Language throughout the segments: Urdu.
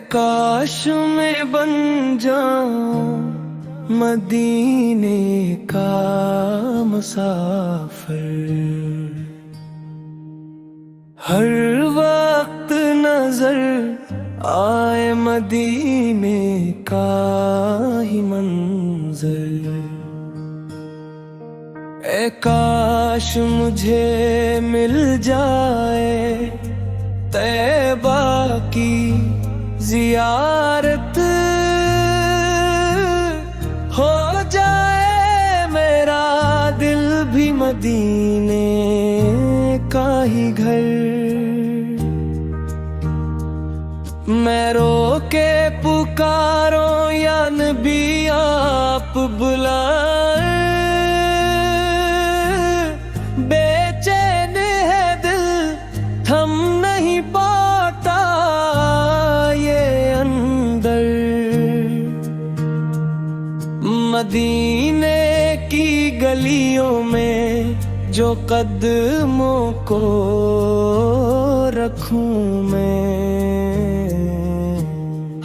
کاش میں بن جاؤں مدینے کا مسافر، ہر وقت نظر آئے مدینے کا ہی منظر۔ اے کاش مجھے مل جائے طیبہ کی زیارت، ہو جائے میرا دل بھی مدینے کا ہی گھر۔ میں رو کے پکاروں یا نبی آپ بلائیں، بے چین ہے دل تھم نہیں پاتا یہ اندر۔ مدینے کی گلیوں میں جو قدموں کو رکھوں میں،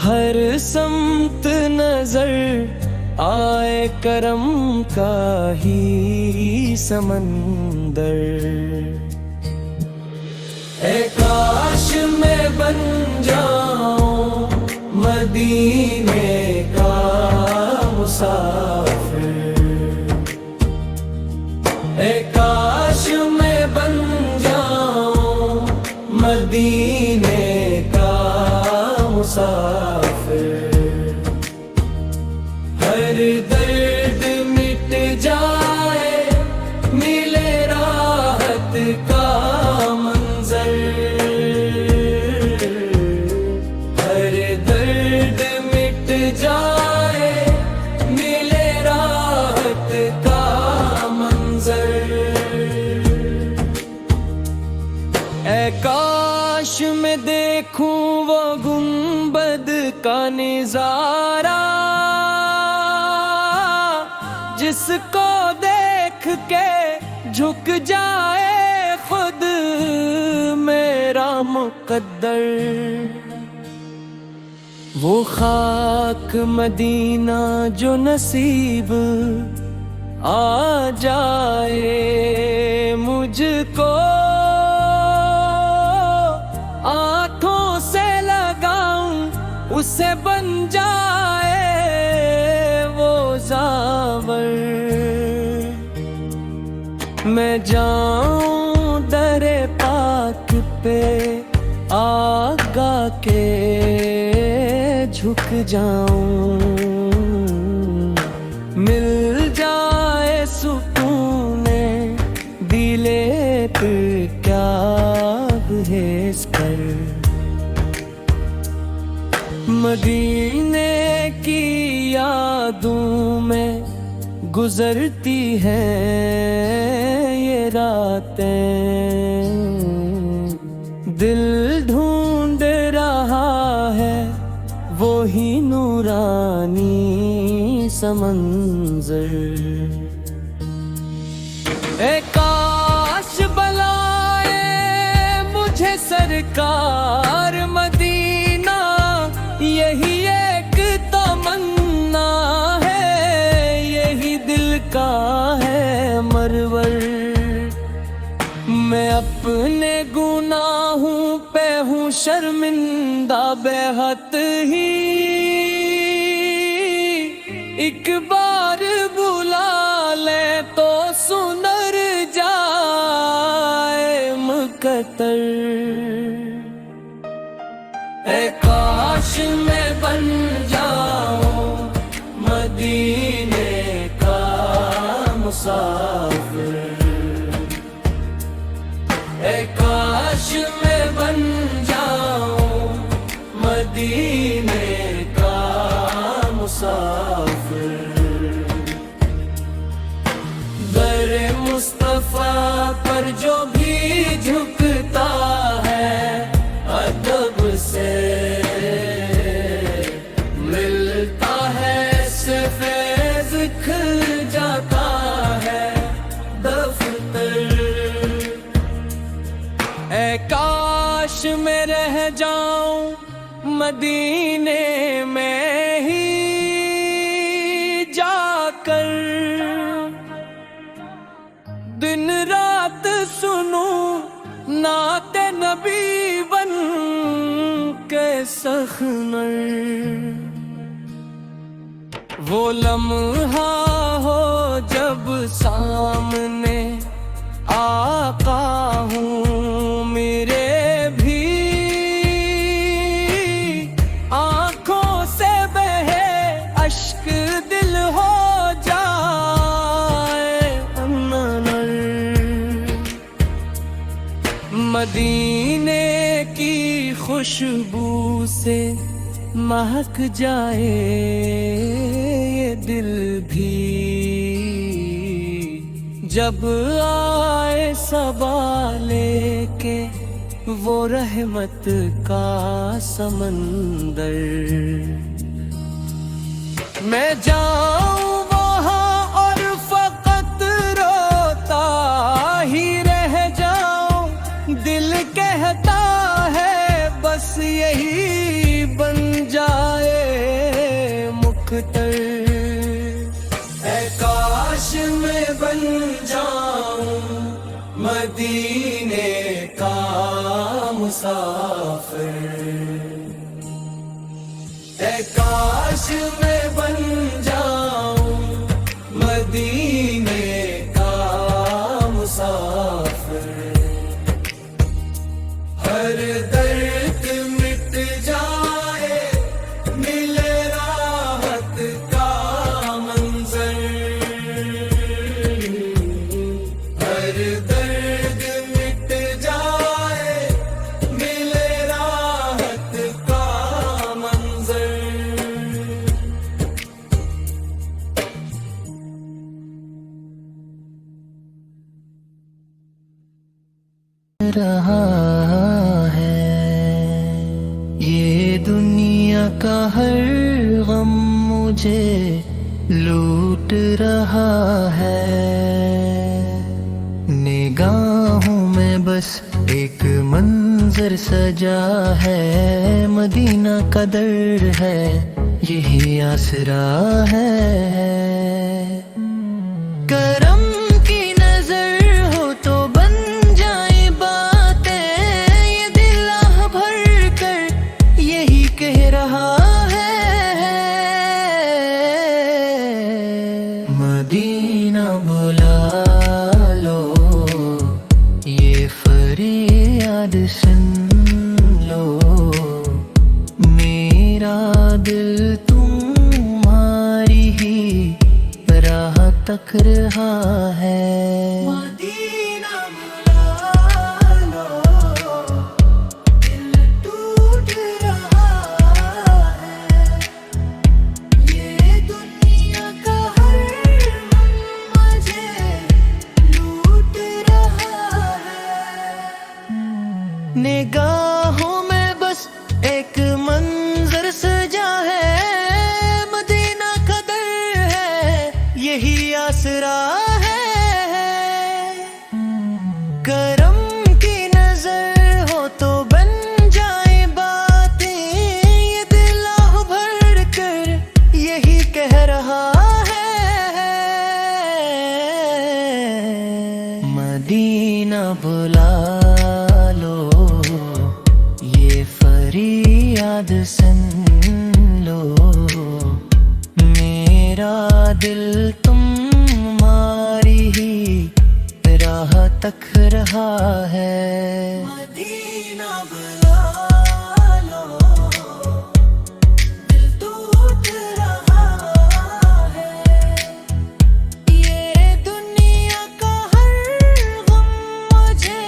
ہر سمت نظر آئے کرم کا ہی سمندر۔ اے کاش میں بن جاؤں مدینے کا مسافر، اے کاش میں بن جاؤں مدینے کا مسافر، ہر درد مٹ جائے ملے راحت کا منظر، ہر درد مٹ جائے ملے راحت کا منظر۔ اے کاش میں دیکھوں وہ گنبد کا نظارہ، جس کو دیکھ کے جھک جائے خود میرا مقدر۔ وہ خاک مدینہ جو نصیب آ جائے مجھ کو، آنکھوں سے لگاؤں اسے بن جائے وہ زاور۔ میں جاؤں در پاک پہ آقا کے جھک جاؤں، مل جائے سکون دل پہ کیا بھیس کر۔ مدینے کی یادوں میں گزرتی ہیں یہ راتیں، دل ڈھونڈ رہا ہے وہی نورانی سمنظر۔ اے کاش بلائے مجھے سرکار مدینہ، یہی ایک تمنا ہے، یہی دل کا ہے مرور۔ میں اپنے گناہوں پہ ہوں شرمندہ بے حد ہی، ایک بار بلا لے تو سنر جائے مقتر۔ اے کاش میں بن جاؤں مدینے کا مسافر، اے کاش میں بن جاؤں مدینے کا مسافر۔ در مصطفیٰ پر جو بھی جھکتا ہے ادب سے ملتا ہے صرف مدینے میں ہی جا کر دن رات سنوں نعت نبی بن کے سخنر، وہ لمحہ ہو جب سامنے آقا ہوں میرے بھی آنکھوں سے بہے اشک دل ہو جائے انر، مدینے کی خوشبو سے مہک جائے یہ دل بھی، جب آئے صبا لے کے وہ رحمت کا سمندر، میں جاؤں وہاں اور فقط روتا ہی رہ جاؤں، دل کہتا ہے بس یہی بن جائے مکھتر، اے کاش میں بن جاؤں مدینے کا مسافر، اے کاش میں بن جاؤں مدینے کا مسافر، ہر درد مٹ جائے ملے راحت کا منظر، ہر درد مٹ جائے ملے راحت کا منظر۔ رہا ہے یہ دنیا کا ہر غم مجھے لوٹ رہا ہے، نگاہوں میں بس ایک منظر سجا ہے، مدینہ کا در ہے یہی آسرا ہے، کرم کی نظر ہو تو بن جائیں باتیں، یہ دل آہ بھر کر یہی کہہ رہا ہے، مدینہ بلا لو یہ فریاد سن لو، میرا دل تمہاری ہی راہ تک رہا ہے، مدینہ بلا لو دل ٹوٹ رہا ہے، یہ دنیا کا ہر غم مجھے لوٹ رہا ہے، نگاہوں میں بس ایک منظر سجا ہے، مدینہ کا در ہے یہی آسرا ہے، کرم کی نظر ہو تو بن جائیں باتیں، یہ دل آہ بھر کر یہی کہہ رہا ہے، مدینہ بلا لو یہ فریاد سن لو، میرا دل تمہاری ہی راہ تک رہا ہے، مدینہ بلا لو دل ٹوٹ رہا ہے، یہ دنیا کا ہر غم مجھے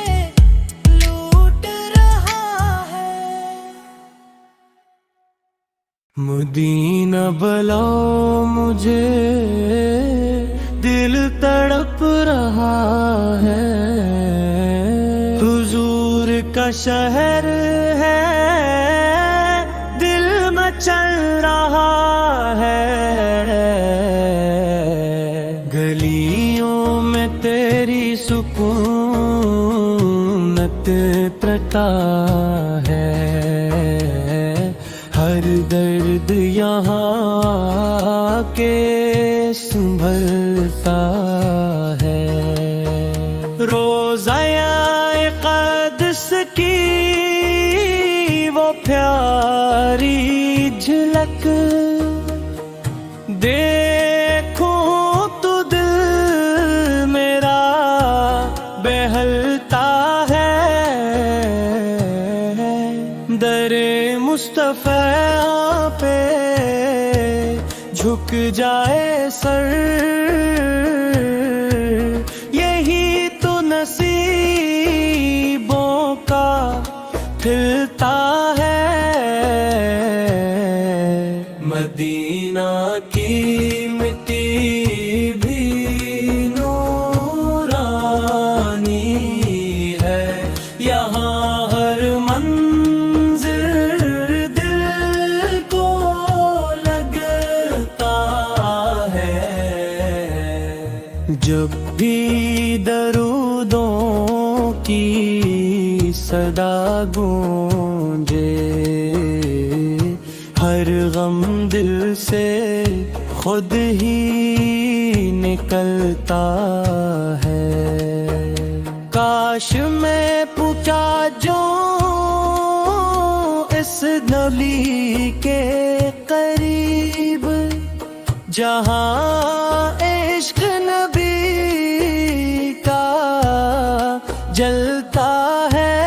لوٹ رہا ہے، مدینہ بلاؤ مجھے دل تڑپ رہا ہے، حضور کا شہر ہے دل مچل رہا ہے، گلیوں میں تیری سکونت پرتا ہے، خود یہاں کے سنبھلتا ہے۔ روزہ قدس کی وہ پیاری جھلک دیکھوں تو دل میرا بہلتا ہے۔ در مصطفیٰ پہ جھک جائے سر، یہی تو نصیبوں کا کھلتا ہے۔ مدینہ کی مٹی بھی نورانی ہے، یہاں ہر منظر دل کو لگتا ہے۔ جب بھی درودوں کی صدا گونجے، ہر غم دل سے خود ہی نکلتا ہے۔ کاش میں پہنچا جو اس نبی کے قریب، جہاں عشق نبی کا جلتا ہے۔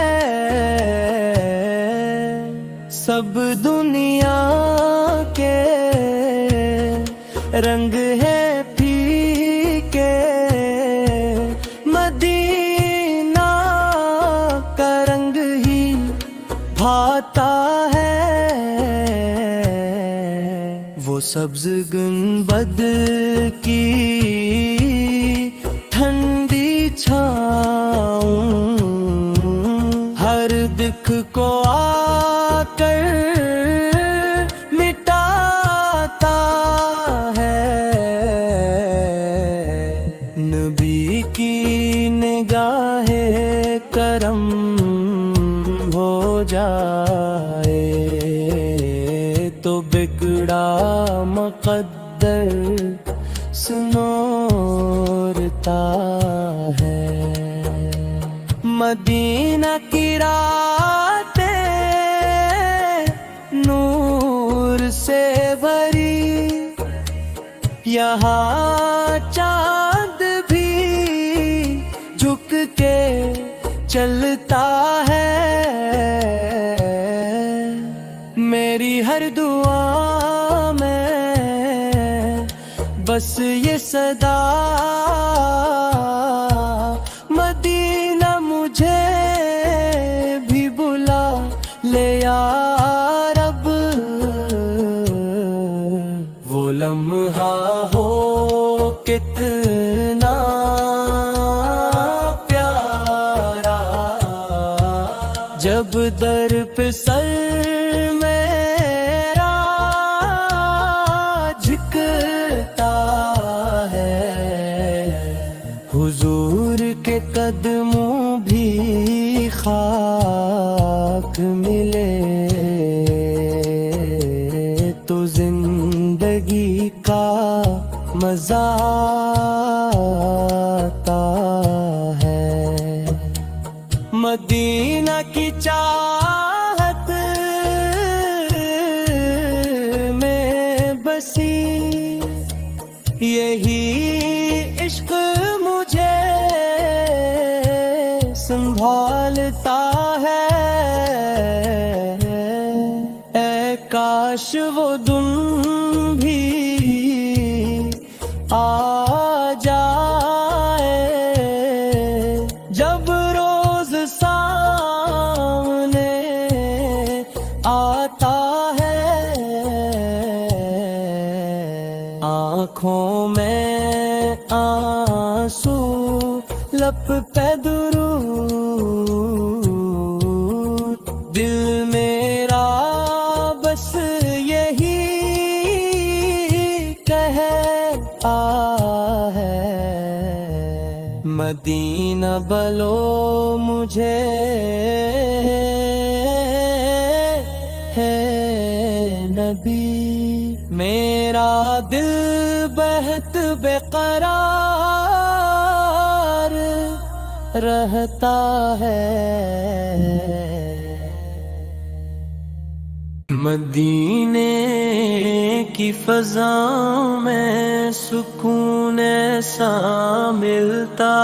سب دنیا کے رنگ ہے پھیکے، مدینہ کا رنگ ہی بھاتا ہے۔ وہ سبز گنبد کی ٹھنڈی چھاؤں ہر دکھ کو آ کر مٹاتا ہے۔ نبی کی نگاہ کرم ہو جائے تو بگڑا مقدر سنورتا ہے۔ مدینہ کی راتیں نور سے بھری، یہاں چاند بھی جھک کے چلتا ہے۔ میری ہر دعا میں بس یہ صدا، مدینہ مجھے بھی بلا لے یا رب۔ وہ لمحہ ہو کتنا پیارا، جب در پہ سر میرا جھکتا ہے۔ حضور کے قدموں بھی خاک ملے تو زندگی کا مزہ آتا ہے۔ مدینہ کی چاہت میں بسی یہی عشق مجھے سنبھالتا ہے۔ اے کاش وہ دن بھی آ جائے جب روز سامنے آتا ہے۔ آنکھوں میں آنسو، لب پہ درود، دل میرا بس یہی کہتا ہے۔ مدینہ بلو مجھے ہے نبی۔ دل بہت بےقرار رہتا ہے۔ مدینے کی فضا میں سکون ایسا ملتا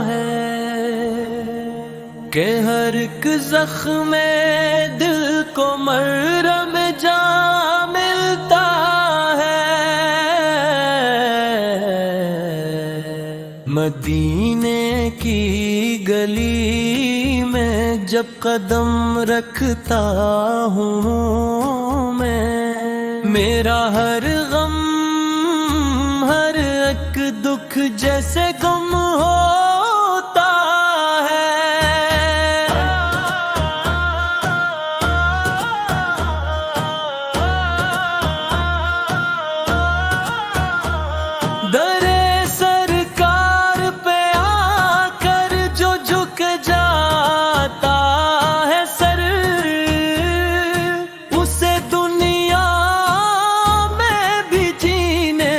ہے کہ ہر ایک زخم دل کو مرہم جا ملتا ہے۔ مدینے کی گلی میں جب قدم رکھتا ہوں میں، میرا ہر غم ہر ایک دکھ جیسے گم ہوتا ہے۔ در سرکار پہ آ کر جو جھک جاتا ہے سر، اسے دنیا میں بھی جینے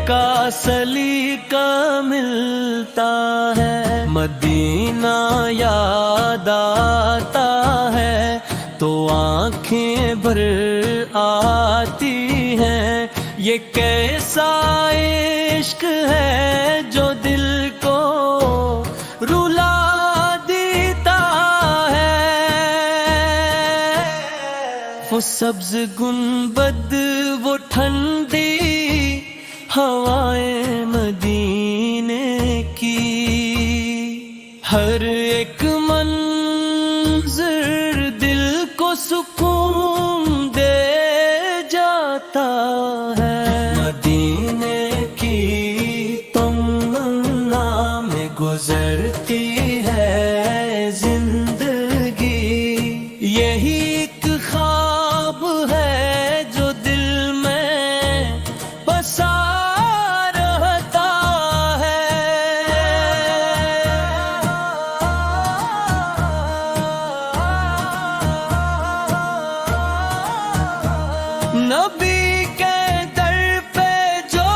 کا سلیقہ ملتا ہے۔ مدینہ یاد آتا ہے تو آنکھیں بھر آتی ہیں، یہ کیسا عشق ہے جو دل کو رلا دیتا ہے۔ وہ سبز گنبد، وہ ٹھنڈی ہوائیں مدینے کی، ہر ایک منظر دل کو سکون دے جاتا ہے۔ مدینے کی تمنا میں گزرتی ہے زندگی، یہی ایک خواب ہے جو دل میں بسا رہتا ہے۔ نبی کے در پہ جو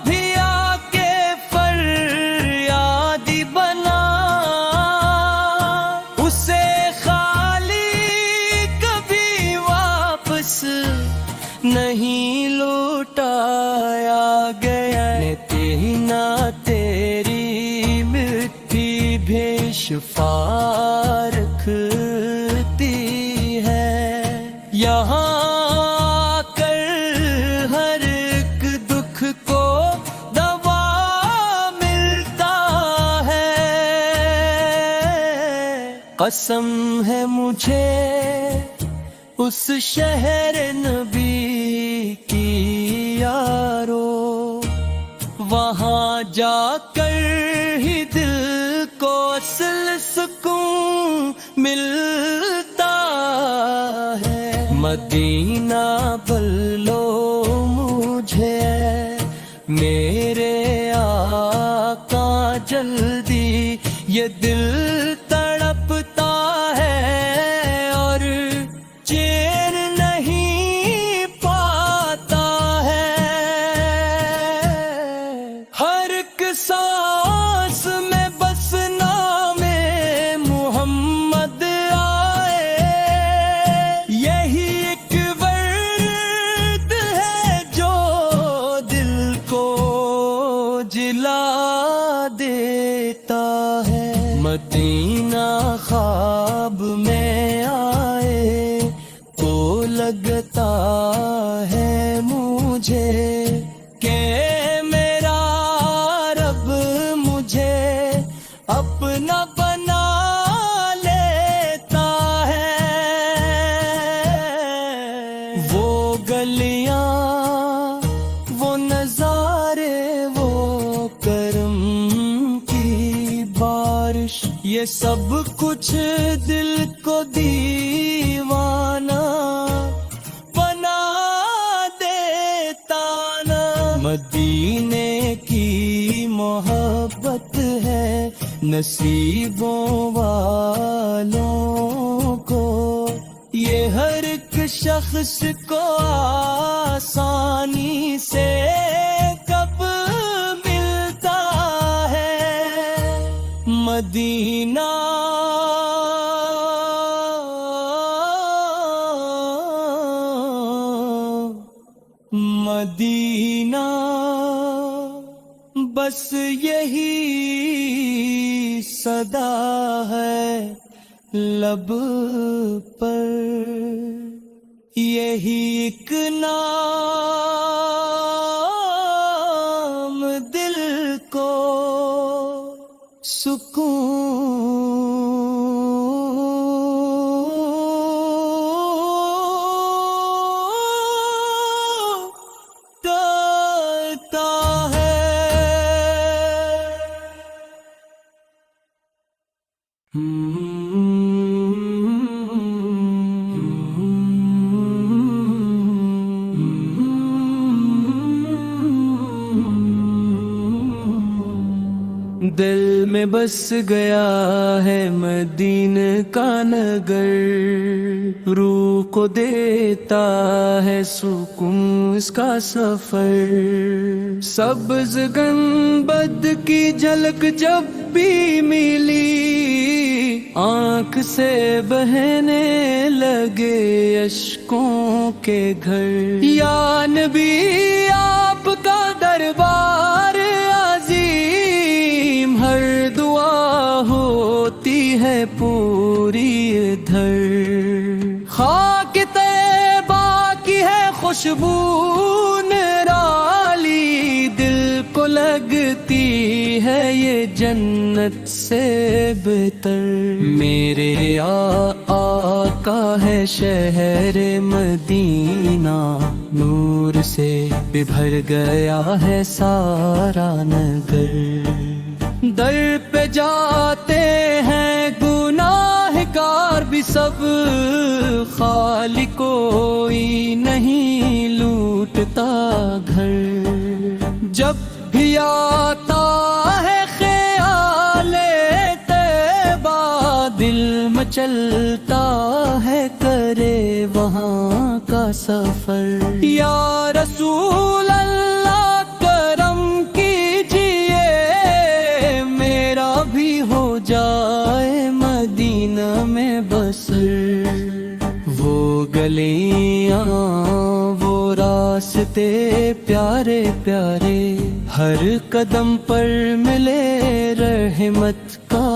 بھی آ کے فریادی بنا، اسے خالی کبھی واپس نہیں لوٹایا گیا۔ تیری نہ تیری مٹی بھی شفا رکھتی ہے، یہاں قسم ہے مجھے اس شہر نبی کی یارو، وہاں جا کر ہی دل کو اصل سکون ملتا ہے۔ مدینہ بلو مجھے میرے آقا جلدی، یہ دل تڑپتا ہے اور چین نہیں پاتا ہے۔ ہر ایک سانس میں بس نام محمد آئے، یہی ایک ورد ہے جو دل کو جلا دیتا ہے۔ مدینہ خواب میں آئے تو لگتا ہے مجھے کہ میرا رب مجھے اپنا بنا لیتا ہے۔ وہ گلیاں، وہ نظارے، وہ کرم کی بارش، یہ سب کچھ دل کو دیوانہ بنا دیتا نا۔ مدینے کی محبت ہے نصیبوں والوں کو، یہ ہر ایک شخص کو آسانی سے کب ملتا ہے مدینہ مدینہ بس یہی صدا ہے لب پر، یہی ایک نام دل کو سکون دیتا ہے۔ دل میں بس گیا ہے مدینہ کا نگر، روح کو دیتا ہے سکون اس کا سفر، سبز گنبد کی جھلک جب بھی ملی آنکھ سے بہنے لگے اشکوں کے گھر، یا نبی آپ کا دربار عظیم، ہر دعا ہوتی ہے پوری ادھر، خاک طیبہ کی ہے خوشبو نرالی، دل کو لگتی ہے یہ جنت سے بہتر، میرے آقا ہے شہر مدینہ، نور سے بھر گیا ہے سارا نگر، در پہ جاتے ہیں گناہ گار بھی سب، خالی کوئی نہیں لوٹتا گھر، جب بھی آتا ہے خیال طیبہ دل مچلتا ہے کرے وہاں کا سفر، یا رسول اللہ کرم کیجئے میرا بھی ہو جائے مدینہ میں بسر، وہ گلیاں وہ راستے پیارے پیارے، ہر قدم پر ملے رحمت کا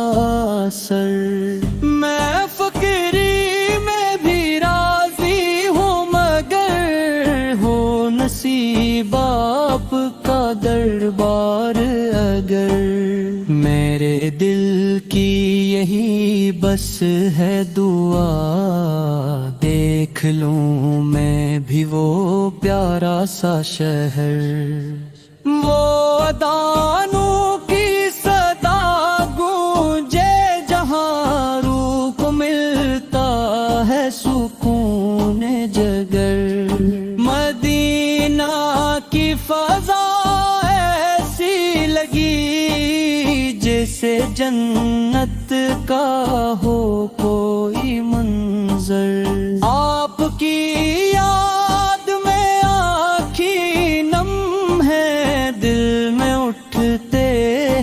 اثر، میں فقیری میں بھی راضی ہوں مگر ہو نصیب آپ کا دربار اگر، میرے دل کی یہی بس ہے دعا، دیکھ لوں میں بھی وہ پیارا سا شہر، وہ اذانوں کی صدا گونجے جہاں روح کو ملتا ہے سکون جگر، مدینہ کی فضا ایسی لگی جیسے جنت کا ہو کوئی منظر، آپ کی یاد میں آنکھیں نم ہے، دل میں اٹھتے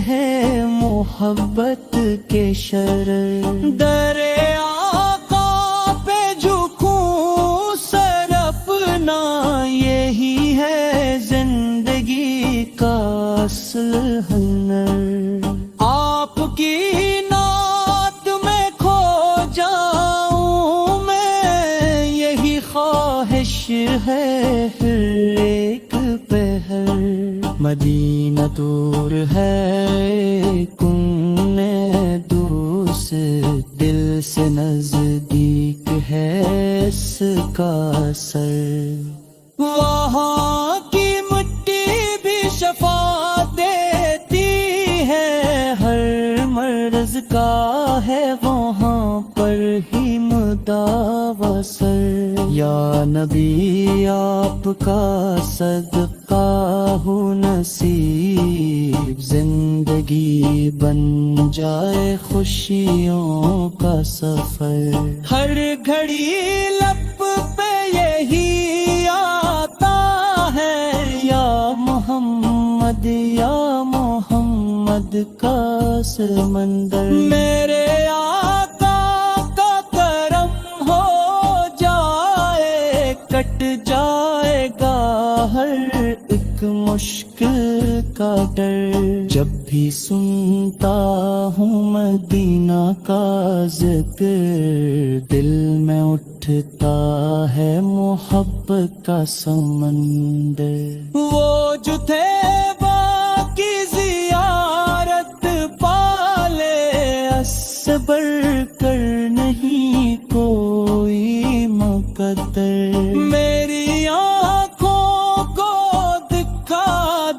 ہیں محبت کے شرر، در آقا پہ جھکوں سر اپنا، یہی ہے زندگی کا اصل ہنر، آپ کی نعت میں کھو جاؤں میں، یہی خواہش ہے ہر ایک پہر، مدینہ دور ہے کن دوس، دل سے نزدیک ہے اس کا سر، وہاں کی مٹی بھی شفا دیتی ہے، ہر مرض کا ہے وہاں پر ہی مداوا سر، یا نبی آپ کا صدقہ ہو نصیب، زندگی بن جائے خوشیوں کا سفر، ہر گھڑی لب پہ احمد یا محمد کا سمندر، میرے آقا کا کرم ہو جائے کٹ جائے گا ہر ایک مشکل کا ڈر، جب بھی سنتا ہوں مدینہ کا ذکر دل میں اٹھتا ہے محبت کا سمندر، وہ جو تھے باقی زیارت پالے صبر کر نہیں کوئی مقدر، میری آنکھوں کو دکھا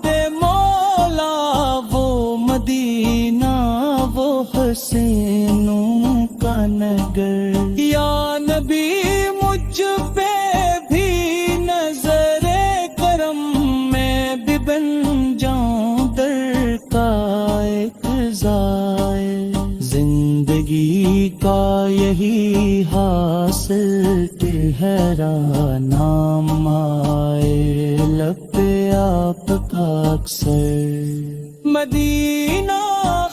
دے مولا وہ مدینہ وہ حسینوں کا نگر، یا نبی مجھ پہ بھی نظر کرم میں بھی بن جاؤں در کا ایک زائر، زندگی کا یہی حاصل ٹھہرا نام آئے لب آپ کا اکثر، مدینہ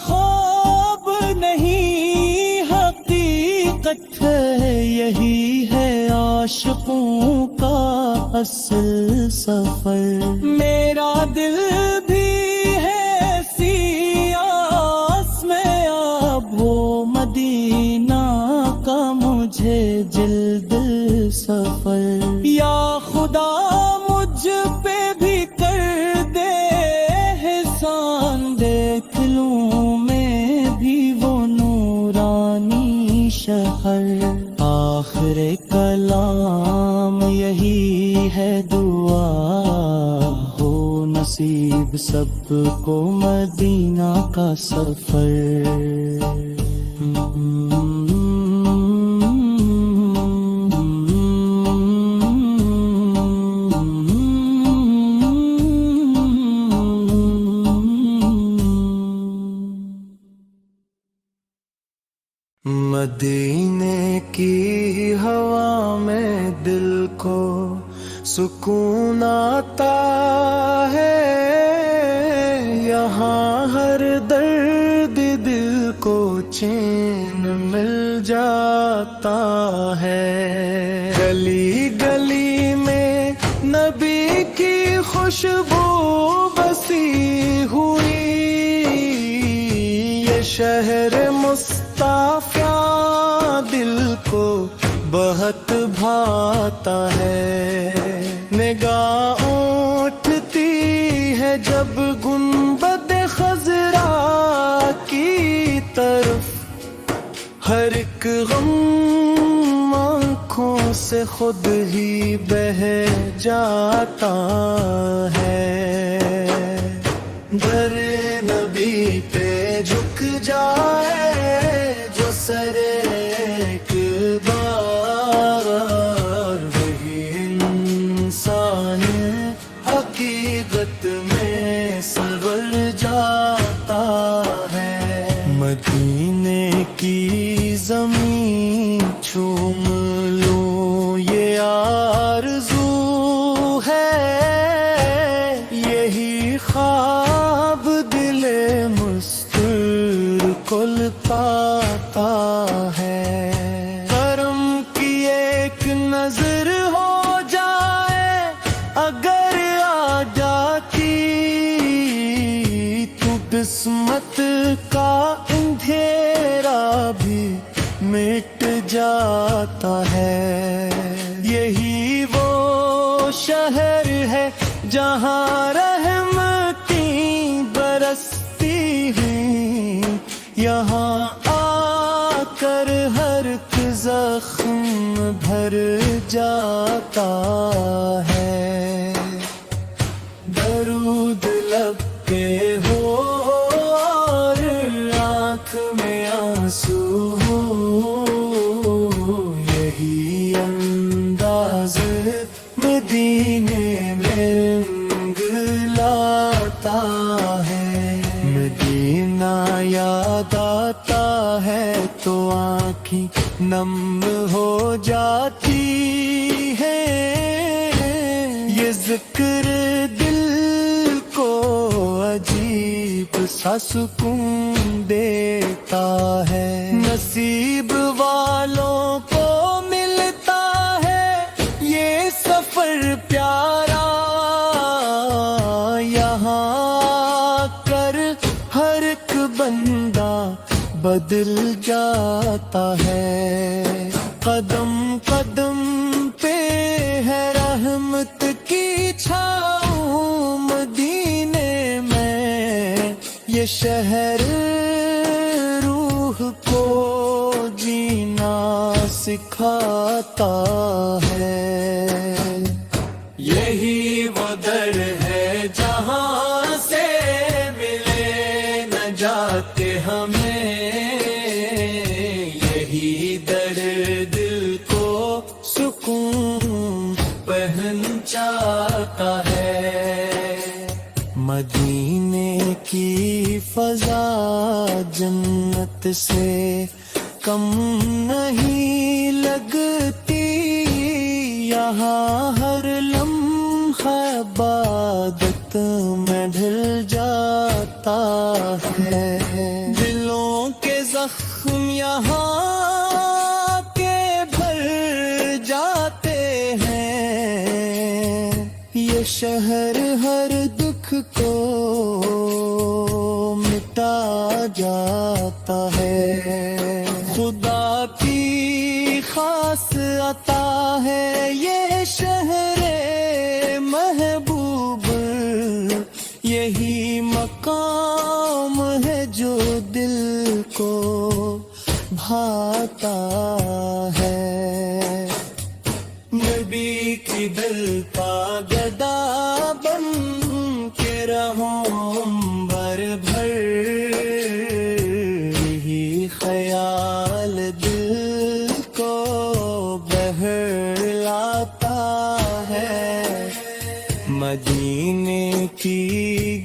خواب نہیں حقیقت ہے، یہی ہے عاشقوں کا اصل سفر، میرا دل بھی ہے سیاس میں اب وہ مدینہ کا مجھے جلد سفر، یا خدا مجھ پہ بھی کر دے احسان دیکھ لوں میں بھی وہ نورانی شہر، آخر کلام یہی ہے دعا ہو نصیب سب کو مدینہ کا سفر، مدینے کی ہوا میں دل کو سکون آتا ہے، یہاں ہر درد دل کو چین مل جاتا ہے، گلی گلی میں نبی کی خوشبو بسی ہوئی، یہ شہر مصطفیٰ دل کو بہت بھاتا ہے، نگاہ اٹھتی ہے جب گنبد خضرا کی طرف، ہر ایک غم آنکھوں سے خود ہی بہہ جاتا ہے، در نبی پہ جھک جائے جو سر ایک بار، وہی انسان حقیقت میں سنور جاتا ہے، مدینے کی زمین چوم لوں یہ آرزو ہے، یہی خواب دل مستور کو لپاتا ہے، کرم کی ایک نظر ہو جائے اگر آ جاتی تو قسمت کا اندھیرا بھی مٹ جاتا ہے، یہی وہ شہر ہے جہاں رحمتیں برستی ہیں، یہاں آ کر ہر ایک زخم بھر جاتا ہے، درود لب پہ ہو اور آنکھ میں آنسو ہو، یہی انداز مدینے میں رنگ لاتا ہے، مدینہ یاد آتا ہے تو آنکھیں نم ہو جاتی ہے، یہ ذکر دل کو سا سکون دیتا ہے، نصیب والوں کو ملتا ہے یہ سفر پیارا، یہاں کر ہر ایک بندہ بدل جاتا ہے، قدم قدم پہ ہے رحمت کی چھاؤں، مدینے میں یہ شہر روح کو جینا سکھاتا ہے، یہی وہ در ہے جہاں سے ملے نجات ہمیں، یہی در دل کو سکون پہنچاتا ہے، مدینے کی فضا جنت سے کم نہیں لگتی، یہاں ہر لمحہ عبادت میں ڈھل جاتا ہے، دلوں کے زخم یہاں کے بھر جاتے ہیں، یہ شہر ہر دکھ کو مٹا جاتا ہے، خدا کی خاص عطا ہے یہ شہر محبوب، یہی مقام ہے جو دل کو بھاتا ہے، نبی کی دل پا گدا بن کے رہوں بر بھر، یہی خیال دل کو بہلاتا ہے، مدینے کی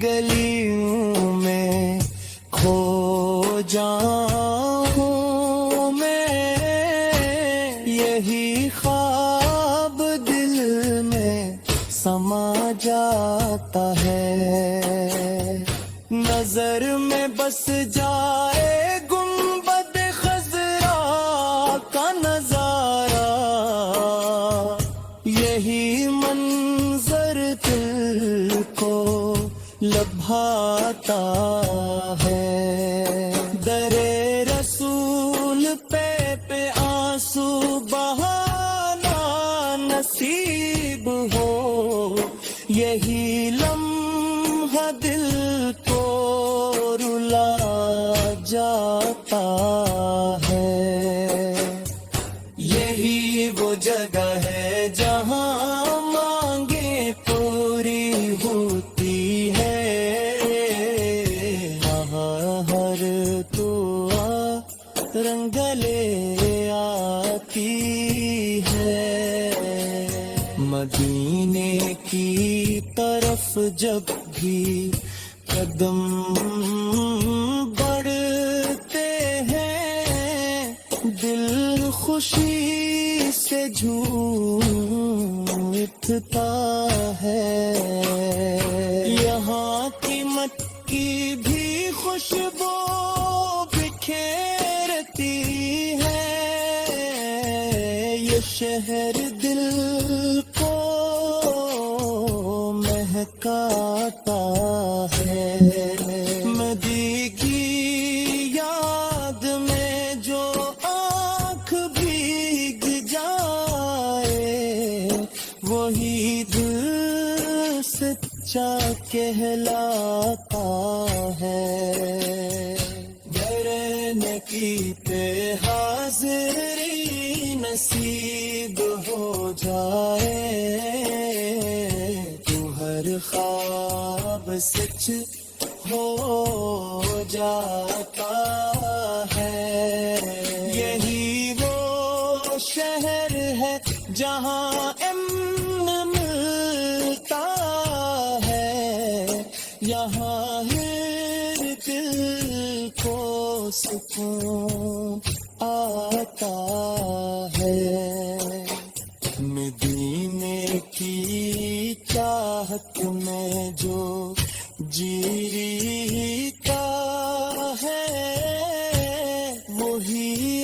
گلیوں میں کھو جاؤں میں، یہی خواب دل میں سما جاتا ہے، نظر میں بس جائے گنبد خضرا کا نظارہ، یہی منظر دل کو لبھاتا ہے، در رسول پہ آنسو بہانا نصیب ہو، یہی لمحہ دل کو رلا جاتا ہے، یہی وہ جگہ ہے جہاں مانگیں پوری ہوتی ہے، وہاں ہر دعا رنگ لے آتی ہے، مدینے کی طرف جب بھی قدم بڑھتے ہیں، دل خوشی سے جھوم اٹھتا ہے، یہاں کی مٹی بھی خوشبو بکھیرتی ہے، یہ شہر دل کو مہکاتا ہے، مدی کی یاد میں جو آنکھ بھیگ جائے، وہی دل سچا کہلاتا ہے، ڈرنے کی پہ حاضری نصیب ہو جائے، ہر خواب سچ ہو جاتا ہے، یہی وہ شہر ہے جہاں امن ملتا ہے، یہاں ہر دل کو سکون آتا ہے، مدینے کی چاہت میں جو جیتا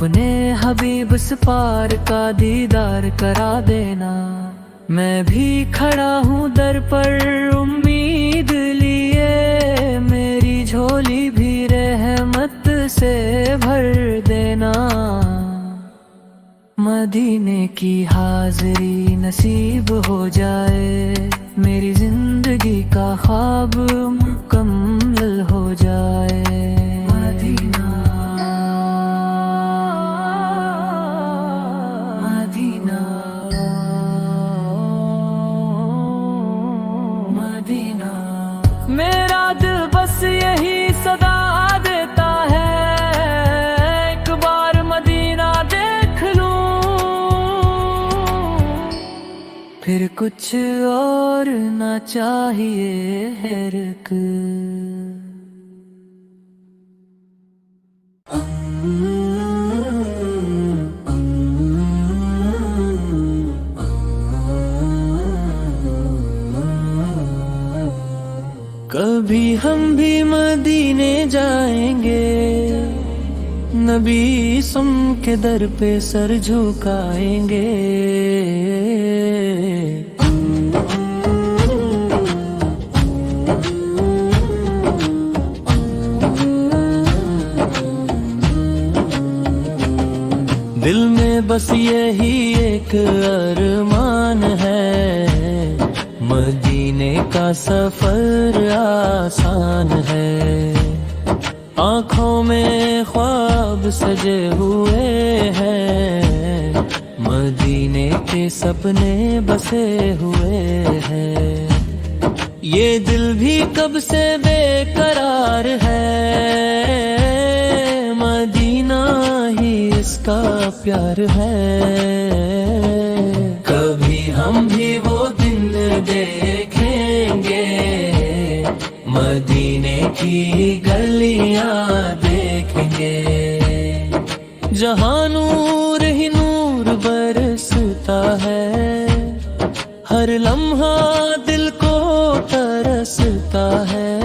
اپنے حبیب سے پار کا دیدار کرا دینا۔ میں بھی کھڑا ہوں در پر امید لیے، میری جھولی بھی رحمت سے بھر دینا۔ مدینے کی حاضری نصیب ہو جائے، میری زندگی کا خواب مکمل ہو جائے۔ مدینہ مدینہ مدینہ، میرا دل بس یہی صدا دیتا ہے، ایک بار مدینہ دیکھ لوں، پھر کچھ اور نہ چاہیے ہے رک۔ کبھی ہم بھی مدینے جائیں گے، نبی سم کے در پہ سر جھکائیں گے۔ دل میں بس یہی ایک ارمان ہے، مدینے کا سفر آسان ہے۔ آنکھوں میں خواب سجے ہوئے ہیں، مدینے کے سپنے بسے ہوئے ہیں۔ یہ دل بھی کب سے بے قرار ہے، مدینہ ہی اس کا پیار ہے۔ کبھی ہم بھی وہ دن دیکھیں گے، مدینے کی گلیاں دیکھیں گے، جہاں نور ہی نور برستا ہے، ہر لمحہ دل کو ترستا ہے۔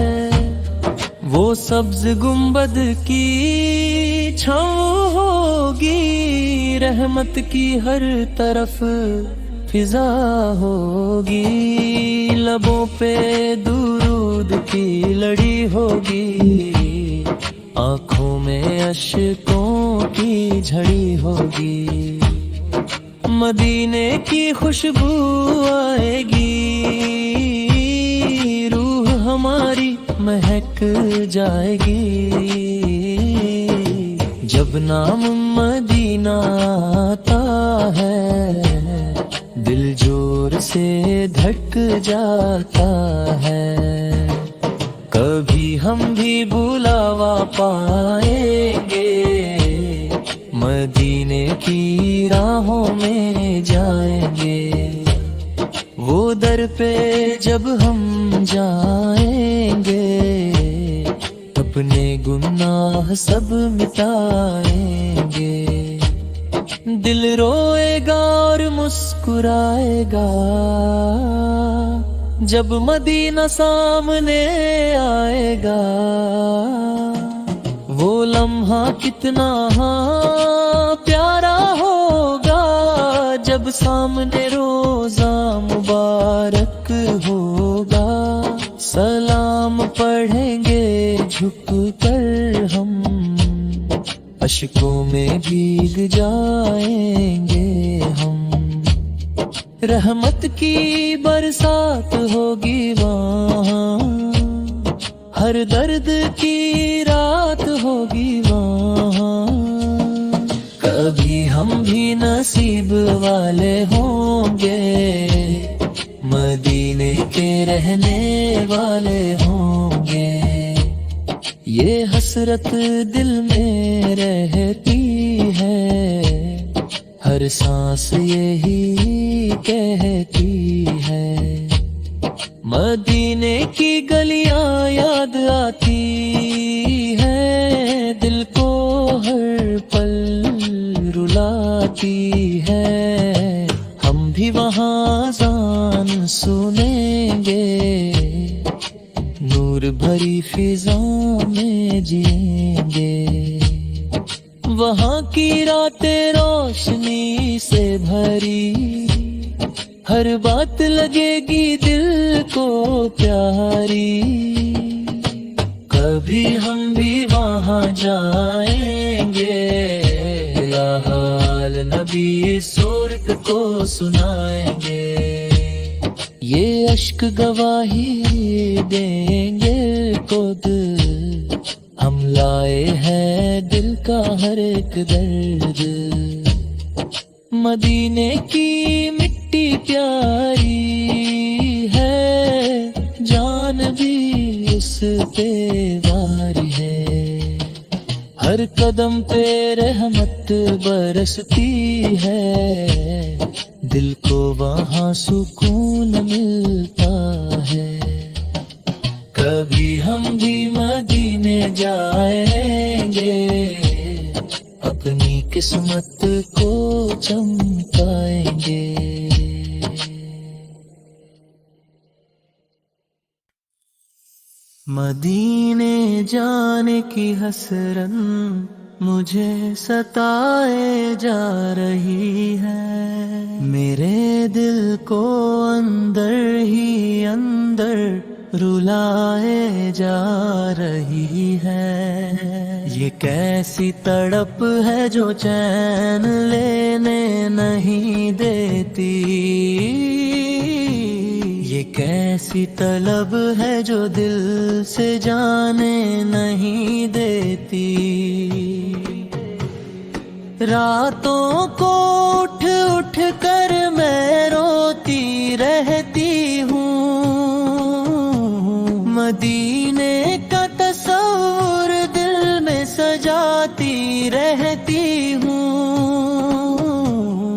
وہ سبز گنبد کی چھاؤں ہوگی، رحمت کی ہر طرف فضا ہوگی، لبوں پہ درود کی لڑی ہوگی، آنکھوں میں اشکوں کی جھڑی ہوگی۔ مدینے کی خوشبو آئے گی، روح ہماری مہک جائے گی، جب نام مدینہ آتا ہے، دل زور سے دھڑک جاتا ہے۔ کبھی ہم بھی بلاوا پائیں گے، مدینے کی راہوں میں جائیں گے، وہ در پہ جب ہم جائیں گے، اپنے گناہ سب مٹائیں گے۔ دل روئے گا اور مسکرائے گا، جب مدینہ سامنے آئے گا، وہ لمحہ کتنا پیارا ہوگا، جب سامنے روزہ مبارک ہوگا۔ سلام پڑھیں گے جھک کر ہم، اشکوں میں بھیگ جائیں گے ہم، رحمت کی برسات ہوگی وہاں، ہر درد کی رات ہوگی وہاں۔ کبھی ہم بھی نصیب والے ہوں گے، مدینے کے رہنے والے ہوں گے، یہ حسرت دل میں رہتی ہے، ہر سانس یہی کہتی ہے۔ مدینے کی گلیاں یاد آتی ہے، دل کو ہر پل رلاتی ہے، ہم بھی وہاں اذان سنیں گے، نور بھری فضا میں جئیں گے، وہاں کی راتیں روشنی سے بھری، ہر بات لگے گی دل کو پیاری، کبھی ہم بھی وہاں جائیں گے، یا حال نبی صورت کو سنائیں گے، یہ اشک گواہی دیں گے خود، ہم لائے ہیں دل کا ہر ایک درد، مدینے کی مٹی پیاری ہے، جان بھی اس پہ واری ہے، ہر قدم پہ رحمت برستی ہے، دل کو وہاں سکون ملتا ہے، کبھی ہم بھی مدینے جائیں گے، اپنی قسمت کو چمکائیں گے۔ مدینے جانے کی حسرت مجھے ستائے جا رہی ہے، میرے دل کو اندر ہی اندر رلائے جا رہی ہے، یہ کیسی تڑپ ہے جو چین لینے نہیں دیتی، یہ کیسی طلب ہے جو دل سے جانے نہیں دیتی، راتوں کو اٹھ اٹھ کر میں روتی رہتی ہوں، مدینے کا تصور دل میں سجاتی رہتی ہوں،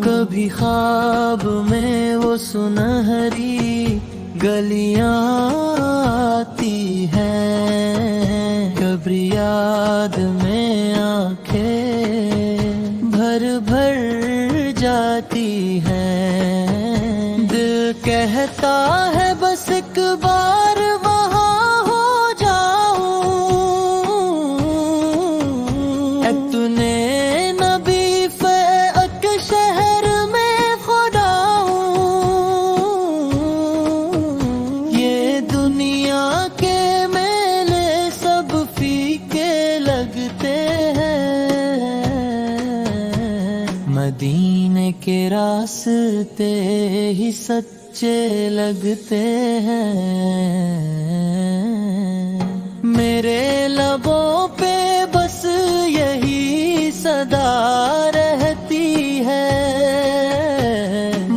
کبھی خواب میں وہ سنہری گلیاں آتی ہیں، کبھی یاد میں آنکھیں بھر بھر جاتی ہیں، دل کہتا ہے بس ایک بار وہاں ہو جاؤں، اتنے نبی فیق شہر میں خدا ہوں، یہ دنیا کے میلے سب فیکے لگتے ہیں، مدینے کے راستے ہی سچے لگتے ہیں، میرے لبوں پہ بس یہی صدا رہتی ہے،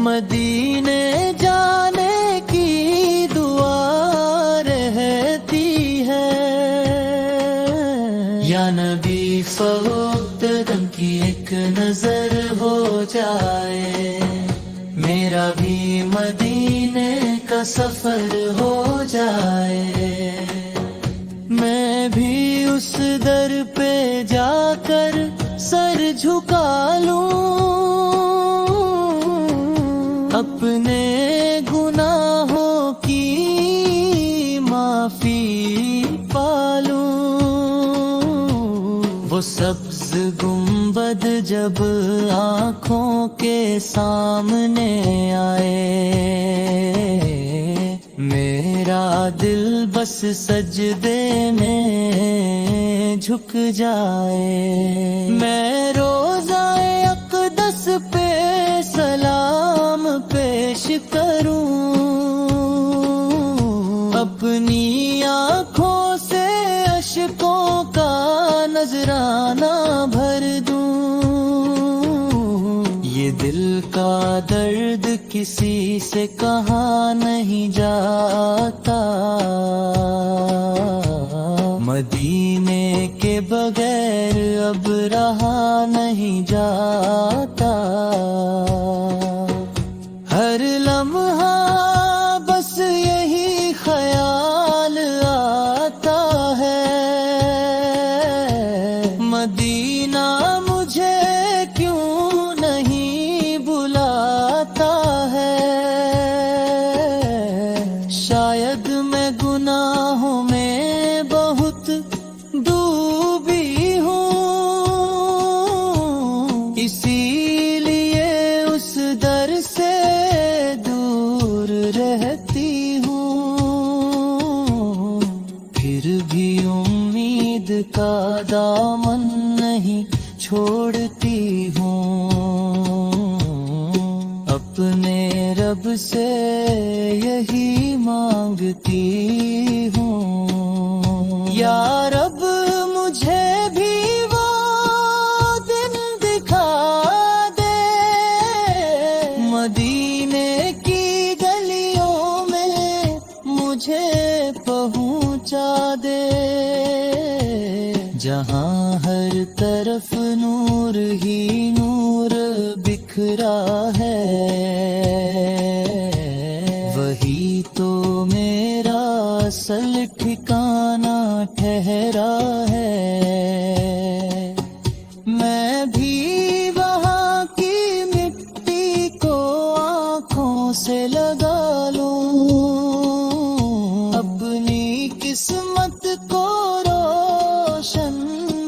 مدینے جانے کی دعا رہتی ہے، یا نبی فوقت دم کی ایک نظر ہو جائے، میرا بھی مدینے کا سفر ہو جائے، میں بھی اس در پہ جا کر سر جھکا لوں، اپنے گناہوں کی معافی پالوں، وہ سبز گنبد جب آنکھوں کے سامنے آئے، میرا دل بس سجدے میں جھک جائے، میں روزہ اقدس پہ سلام پیش کروں، اپنی آنکھوں سے اشکوں کا نذرانہ بھر دوں، یہ دل کا درد کسی سے کہا نہیں جاتا، مدینے کے بغیر اب رہا نہیں جاتا، ہر لمحہ بس یہی خیال آتا ہے، مدینہ مجھے کیوں نہیں بلاتا ہے، شاید میں گناہوں میں بہت ڈوبی ہوں، نہیں چھوڑتی ہوں، اپنے رب سے یہی مانگتی ہوں، یا رب مجھے بھی وہ دن دکھا دے، مدینے کی گلیوں میں مجھے پہنچا دے، جہاں ہر طرف نور ہی نور بکھرا ہے، وہی تو میرا اصل ٹھکانہ ٹھہرا ہے، میں بھی وہاں کی مٹی کو آنکھوں سے لگا لوں، اپنی قسمت کو روشن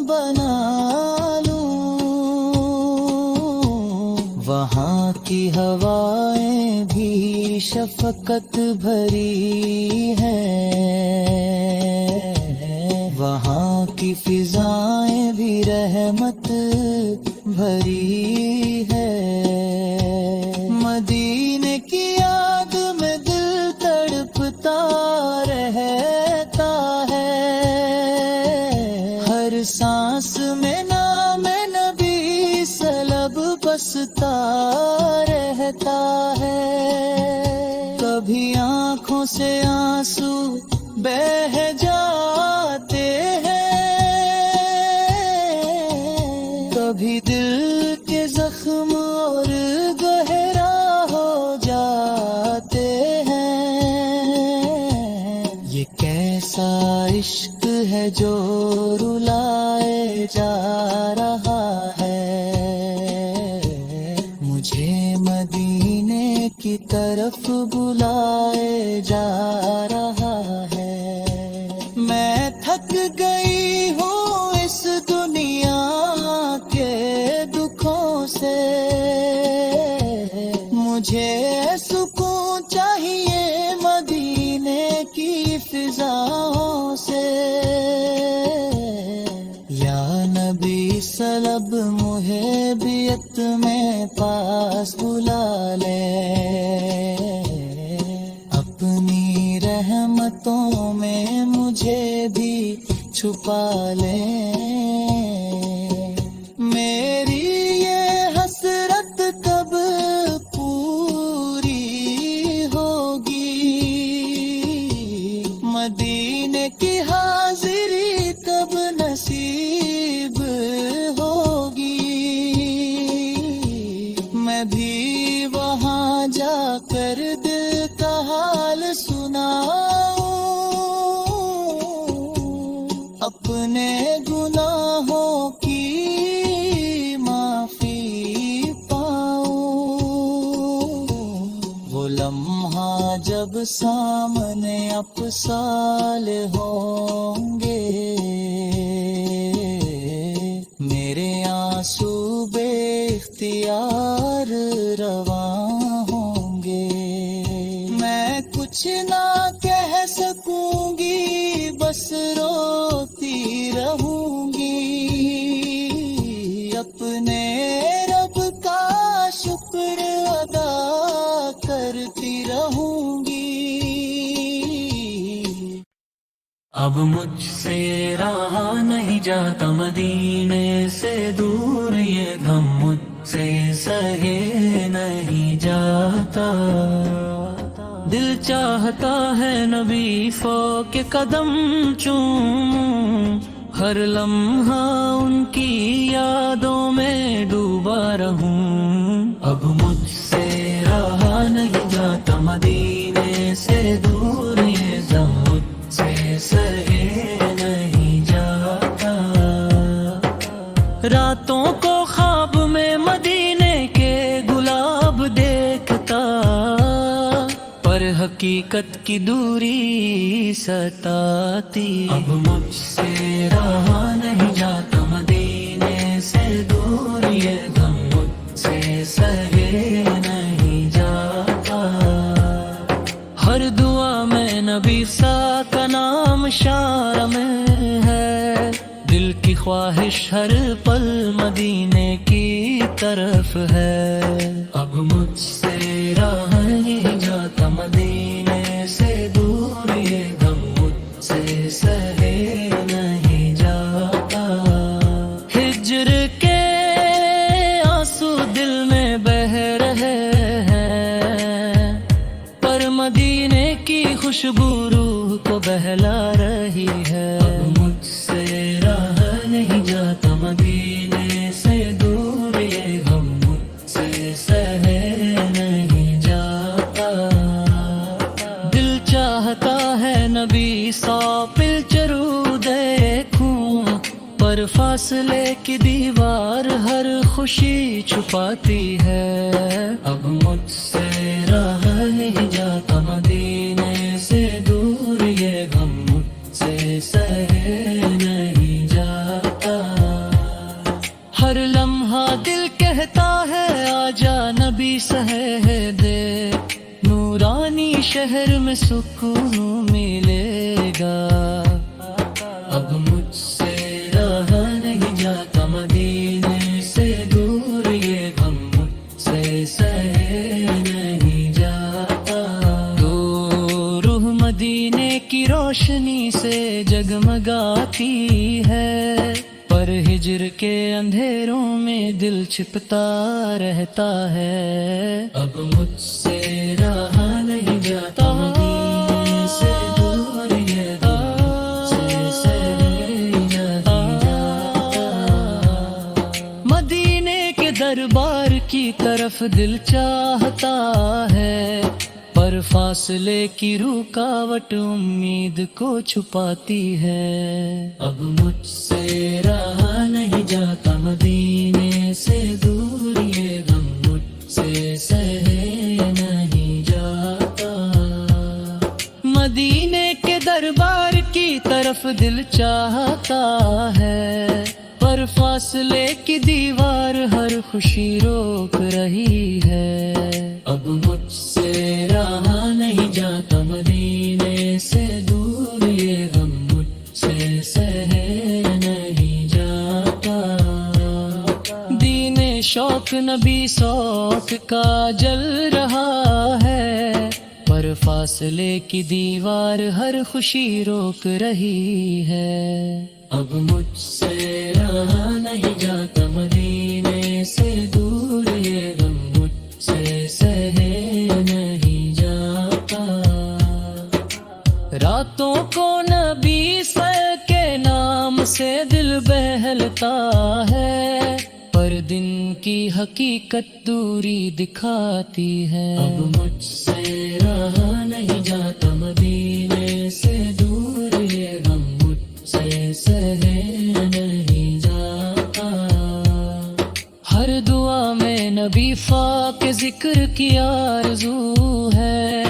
بنا لوں، وہاں کی ہوائیں بھی شفقت بھری ہیں، وہاں کی فضائیں بھی رحمت بھری ہے، مدینے کی یاد میں دل تڑپتا رہتا ہے، ہر سانس میں نام نبی سلب بستا رہتا ہے، کبھی آنکھوں سے آنسو بہہ جاتے ہیں، کبھی دل کے زخم اور گہرا ہو جاتے ہیں، یہ کیسا عشق ہے جو رلائے جا رہا ہے، مجھے مدینے کی طرف بلائے جا رہا ہے، میں تھک گئی ہوں اس دنیا کے دکھوں سے، مجھے سکون چاہیے مدینے کی فضاؤں سے، یا نبی سلب محبت میں پاس بلا لے، اپنی رحمتوں میں مجھے بھی چھپا لے، میری یہ حسرت کب پوری ہوگی، مدینے کی حاضری کب نصیب ہوگی، میں بھی وہاں جا کر دل کا حال سناؤں، اپنے گناہوں کی معافی پاؤں، وہ لمحہ جب سامنے افسال ہوں گے، میرے آنسو بے اختیار رواں ہوں گے، میں کچھ نہ کہہ سکوں گی بس روتی رہوں گی، اپنے رب کا شکر ادا کرتی رہوں گی، اب مجھ سے رہا نہیں جاتا مدینے سے دور، یہ غم مجھ سے سہے نہیں جاتا، دل چاہتا ہے نبی فوق کے قدم چوموں، ہر لمحہ ان کی یادوں میں ڈوبا رہوں، اب مجھ سے رہا نہیں جاتا مدینے سے دور، یہ غم مجھ سے سہے نہیں جاتا، راتوں کو خواب میں مدینے کے گلاب دیکھتا، پر حقیقت کی دوری ستاتی، اب مجھ سے رہا نہیں جاتا مدینے سے دور، یہ غم مجھ سے سہے نہیں جاتا، ہر دعا میں نبی سا کا نام شار میں ہے، دل کی خواہش ہر پل مدینے کی طرف ہے، اب مجھ سے رہا نہیں جاتا مدینے سے دور، یہ غم مجھ سے سہے نہیں جاتا، ہجر کے آنسو دل میں بہ رہے ہیں، پر مدینے کی خوشبو روح کو بہلا رہی ہے، اب مجھ سے رہا نہیں جاتا مدینے سے دور، یہ غم مجھ سے سہے نہیں جاتا، دل چاہتا ہے نبی سو پلچرو دیکھوں، پر فاصلے کی دیوار ہر خوشی چھپاتی ہے، اب مجھ سے رہا نہیں جاتا مدینے سے دور، یہ غم مجھ سے سہے نہیں جاتا، ہر لمحہ دل کہتا ہے آجا نبی سہے دے، نورانی شہر میں سکون ملے گا، اب مجھ سے رہا نہیں جاتا مدینے سے دور، یہ غم مجھ سے سہے نہیں جاتا، تو روح مدینے کی روشنی سے جگمگاتی ہے، پر ہجر کے اندھیروں میں دل چھپتا رہتا ہے، اب مجھ سے رہا نہیں جاتا مدینے سے دور، یہ غم مجھ سے سہے نہیں جاتا، مدینے کے دربار کی طرف دل چاہتا ہے، پر فاصلے کی رکاوٹ امید کو چھپاتی ہے، اب مجھ سے رہا نہیں جاتا مدینے سے دور، یہ غم مجھ سے سہے نہیں جاتا، مدینے کے دربار کی طرف دل چاہتا ہے، پر فاصلے کی دیوار ہر خوشی روک رہی ہے، اب مجھ سے رہا نہیں جاتا مدینے سے دور، یہ غم مجھ سے سہے نہیں جاتا، دین شوق نبی سوک کا جل رہا ہے، پر فاصلے کی دیوار ہر خوشی روک رہی ہے، اب مجھ سے رہا نہیں جاتا مدینے سے دور، یہ غم مجھ سے سہے نہیں جاتا، راتوں کو نبی سر کے نام سے دل بہلتا ہے، پر دن کی حقیقت دوری دکھاتی ہے، اب مجھ سے رہا نہیں جاتا مدینے سے دور، یہ غم مجھ سے سہے نہیں جاتا، ہر دعا میں نبی پاک ذکر کی آرزو ہے،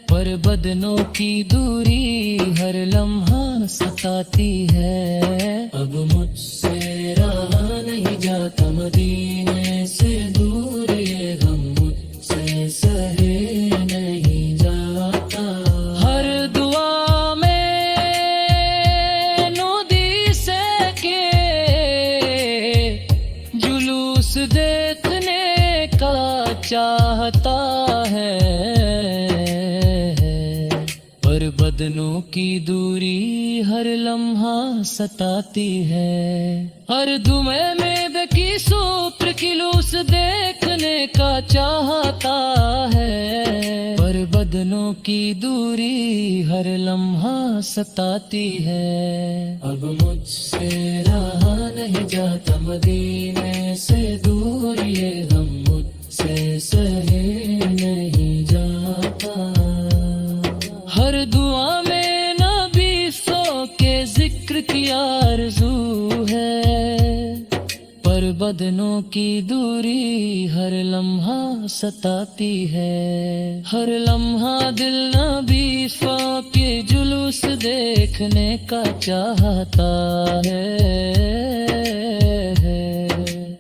پر بدنوں کی دوری ہر لمحہ ستاتی ہے، اب مجھ سے رہا نہیں جاتا مدینے سے دور، یہ غم مجھ سے سہے نہیں جاتا، ہر دعا میں نودی سے کے جلوس دیکھنے کا چاہتا ہے، پر بدنوں کی دوری ہر لمحہ ستاتی ہے، ہر دمے میں بکی سوپر کی لوس دیکھنے کا چاہتا ہے، پر بدنوں کی دوری ہر لمحہ ستاتی ہے، اب مجھ سے رہا نہیں جاتا مدینے سے دور، یہ غم مجھ سے سہے نہیں جاتا، ہر دعا میں نبی سو کے ذکر کی آرزو ہے، پر بدنوں کی دوری ہر لمحہ ستاتی ہے، ہر لمحہ دل نبی سو کے جلوس دیکھنے کا چاہتا ہے،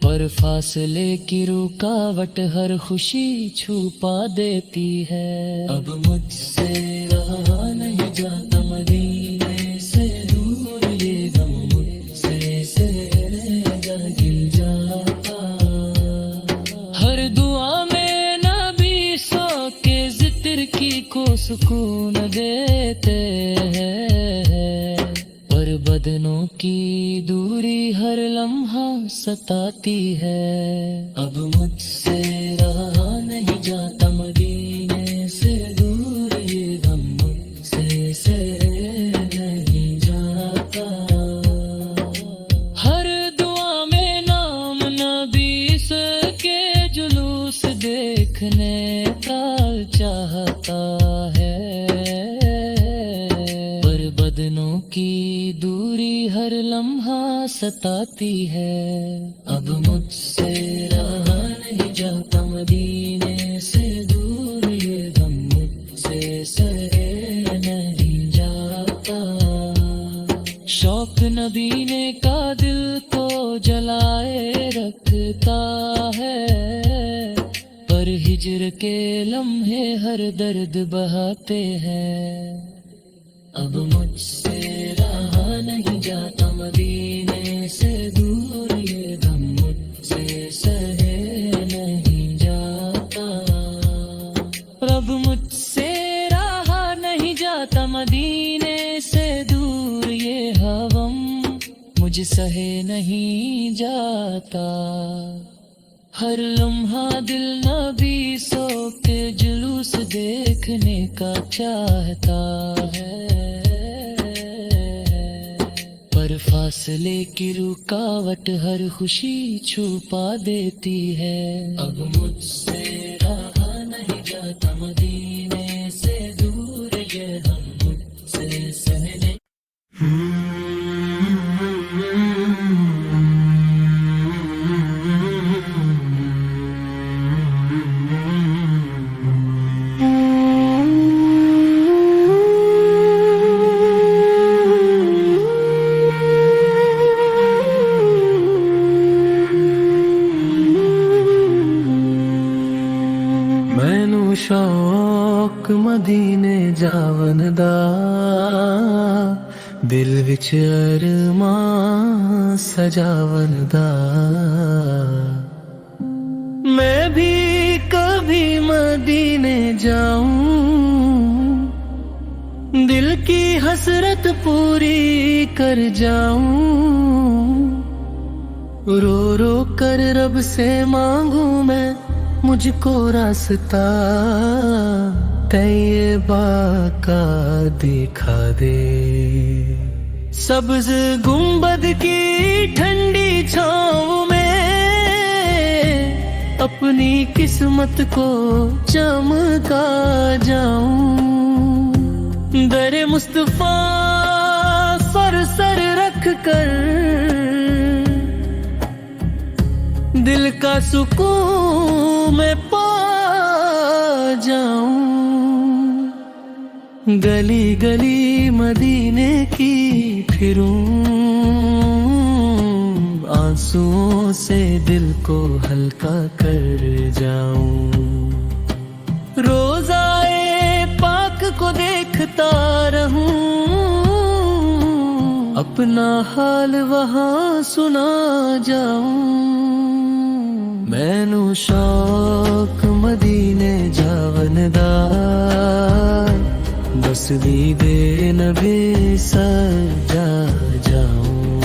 پر فاصلے کی رکاوٹ ہر خوشی چھپا دیتی ہے، اب مجھ سے رہا نہیں جاتا مدینے سے دور، یہ غم مجھ سے سکون دیتے ہیں، پر بدنوں کی دوری ہر لمحہ ستاتی ہے۔ اب مجھ سے رہا نہیں جاتا مدینے سے دور، یہ غم مجھ سے سہے نہیں جاتا۔ ہر دعا میں نام نبی کے جلوس دیکھنے کا چاہتا ہے، پر بدنوں کی دوری ہر لمحہ ستاتی ہے۔ اب مجھ سے رہا نہیں جاتا مدینے سے دور، یہ غم مجھ سے سہے نہیں جاتا۔ شوق نبینے کا دل کو جلائے رکھتا ہے، پر ہجر کے لمحے ہر درد بہاتے ہیں۔ اب مجھ سے رہا نہیں جاتا مدینے سے دور، یہ غم مجھ سے سہے نہیں جاتا۔ اب مجھ سے رہا نہیں جاتا مدینے سے دور، یہ غم مجھ سہے نہیں جاتا۔ ہر لمحہ دل نبی سو کے جلوس دیکھنے کا چاہتا ہے، پر فاصلے کی رکاوٹ ہر خوشی چھپا دیتی ہے۔ اب مجھ سے رہا نہیں جاتا مدینے سے دور، یہ غم مجھ سے سہنے۔ مینوں شوق مدینے جاون دا، دل وچ ارمان سجاون دا۔ میں بھی کبھی مدینے جاؤں، دل کی حسرت پوری کر جاؤں، رو رو کر رب سے مانگوں میں مجھ کو راستہ، طیبہ کا دکھا دے۔ سبز گنبد کی ٹھنڈی چھاؤں میں اپنی قسمت کو چمکا جاؤں، در مصطفیٰ سر سر رکھ کر دل کا سکون میں پا جاؤں۔ گلی گلی مدینے کی پھروں، آنسوؤں سے دل کو ہلکا کر جاؤں، روضائے پاک کو دیکھتا رہوں، اپنا حال وہاں سنا جاؤں۔ مینوں شوق مدینے جاون دا، بس دیدے نبی سجا جاؤں۔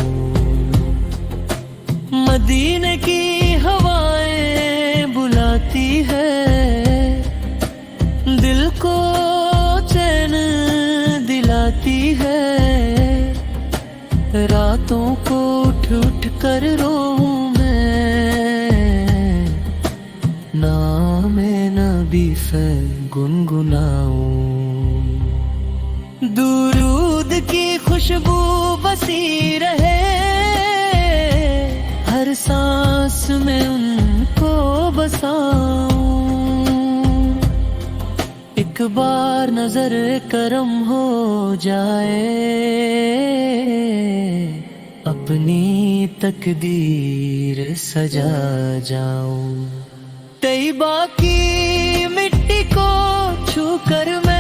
مدینے کی ہوائیں بلاتی ہے، دل کو چین دلاتی ہے، راتوں کو اٹھ اٹھ کر روؤں نام نبی سے گنگناؤں۔ درود کی خوشبو بسی رہے، ہر سانس میں ان کو بساؤں، ایک بار نظر کرم ہو جائے، اپنی تقدیر سجا جاؤں۔ طیبہ کی مٹی کو چھو کر میں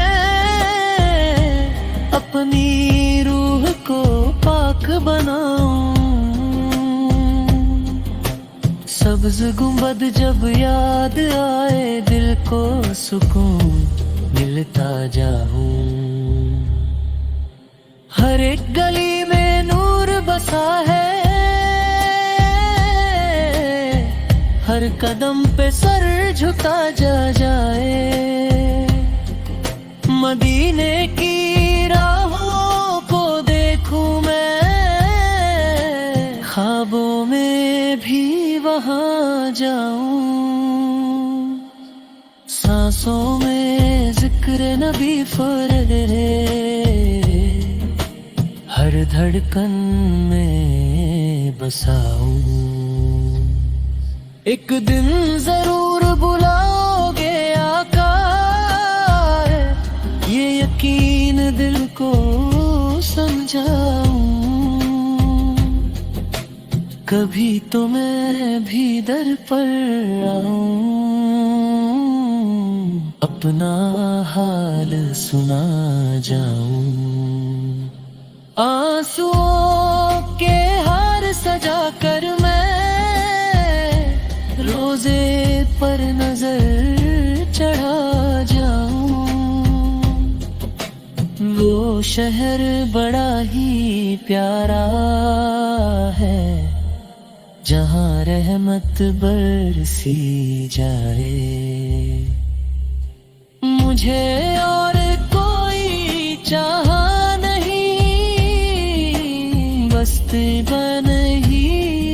اپنی روح کو پاک بناؤں، سبز گنبد جب یاد آئے دل کو سکون ملتا جاؤں. ہر ایک گلی میں نور بسا ہے، ہر قدم پہ سر جھکا جائے. مدینے کی راہوں کو دیکھوں میں، خوابوں میں بھی وہاں جاؤں. سانسوں میں ذکر نبی پھرے، ہر دھڑکن میں بساؤں. ایک دن ضرور بلاؤ گے آقا، یہ یقین دل کو سمجھاؤں. کبھی تو میں بھی در پر آؤں، اپنا حال سنا جاؤں. آنسوؤں کے ہار سجا کر میں روزے پر نظر چڑھا جاؤں. وہ شہر بڑا ہی پیارا ہے، جہاں رحمت برسی جائے. مجھے اور کوئی چاہا نہیں، بستی بن ہی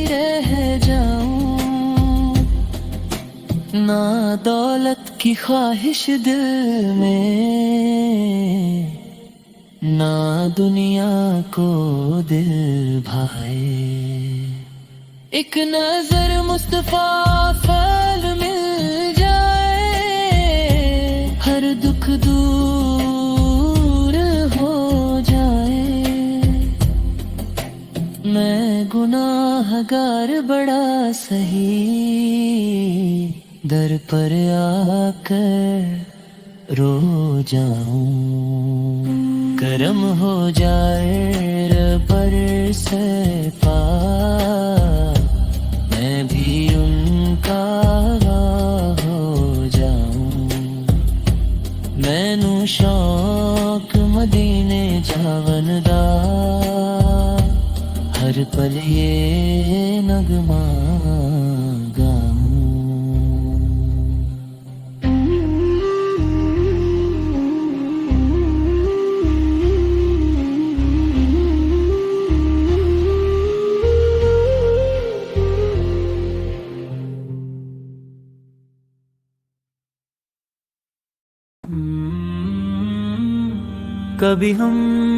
رہ جاؤں. نہ دولت کی خواہش دل میں، نہ دنیا کو دل بھائے. ایک نظر مصطفیٰ فعل مل جائے، ہر دکھ دور ہو جائے. میں گناہ گار بڑا سہی، در پر آ کر رو جاؤں. کرم ہو جائے ربر سے پاک، میں بھی ان کا ہو جاؤں. میں نو شوق مدینے جاون دا، ہر پل یہ نغمہ گاؤں. کبھی ہم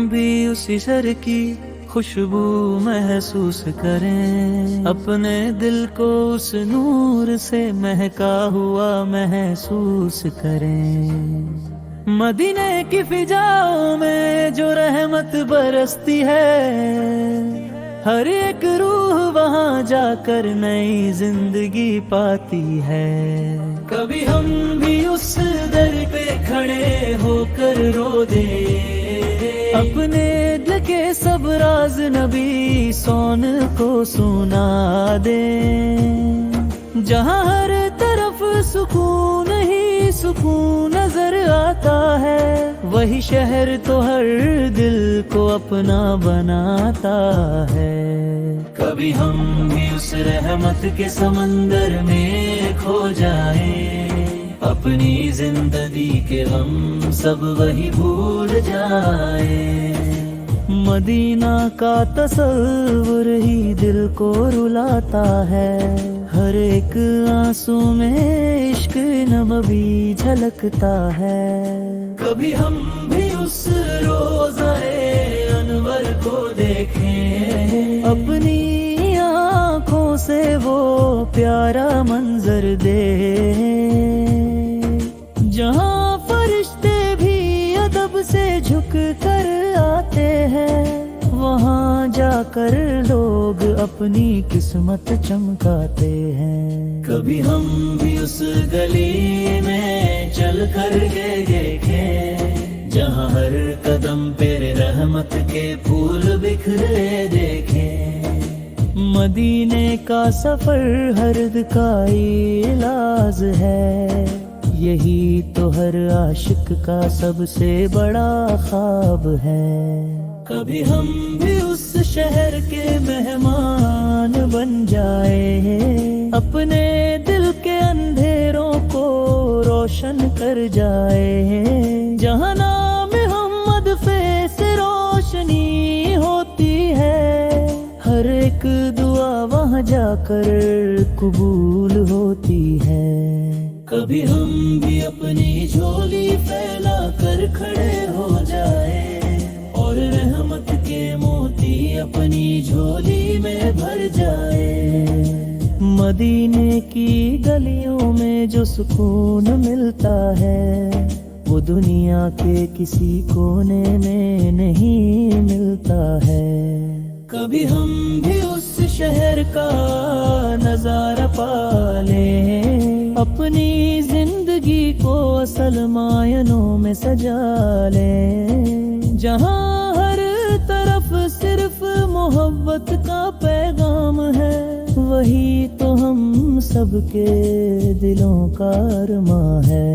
بھی اسی سر کی خوشبو محسوس کریں، اپنے دل کو اس نور سے مہکا ہوا محسوس کریں. مدینے کی فضاؤں میں جو رحمت برستی ہے، ہر ایک روح وہاں جا کر نئی زندگی پاتی ہے. کبھی ہم بھی اس در پہ کھڑے ہو کر رو دیں، اپنے دل کے سب راز نبی سون کو سنا دیں. جہاں ہر طرف سکون ہی سکون نظر آتا ہے، وہی شہر تو ہر دل کو اپنا بناتا ہے. کبھی ہم بھی اس رحمت کے سمندر میں کھو جائیں، اپنی زندگی کے غم سب وہی بھول جائیں. مدینہ کا تصور ہی دل کو رلاتا ہے، ہر ایک آنسو میں عشق نبوی جھلکتا ہے. کبھی ہم بھی اس روضۂ انور کو دیکھیں، اپنی آنکھوں سے وہ پیارا منظر دیکھیں، جہاں فرشتے بھی ادب سے جھک کر آتے ہیں. وہاں جا کر لوگ اپنی قسمت چمکاتے ہیں. کبھی ہم بھی اس گلی میں چل کر کے دیکھیں، جہاں ہر قدم پہ رحمت کے پھول بکھرے دیکھیں. مدینے کا سفر ہر کا علاج ہے، یہی تو ہر عاشق کا سب سے بڑا خواب ہے۔ کبھی ہم بھی اس شہر کے مہمان بن جائے، اپنے دل کے اندھیروں کو روشن کر جائے، جہاں نام محمد سے روشنی ہوتی ہے، ہر ایک دعا وہاں جا کر قبول ہوتی ہے۔ کبھی ہم بھی اپنی جھولی پھیلا کر کھڑے ہو جائے، اور رحمت کے موتی اپنی جھولی میں بھر جائے۔ مدینے کی گلیوں میں جو سکون ملتا ہے، وہ دنیا کے کسی کونے میں نہیں ملتا ہے۔ کبھی ہم بھی اس شہر کا نظارہ پا لیں، اپنی زندگی کو اصل معنوں میں سجا لیں، جہاں ہر طرف صرف محبت کا پیغام ہے، وہی تو ہم سب کے دلوں کا ارماں ہے۔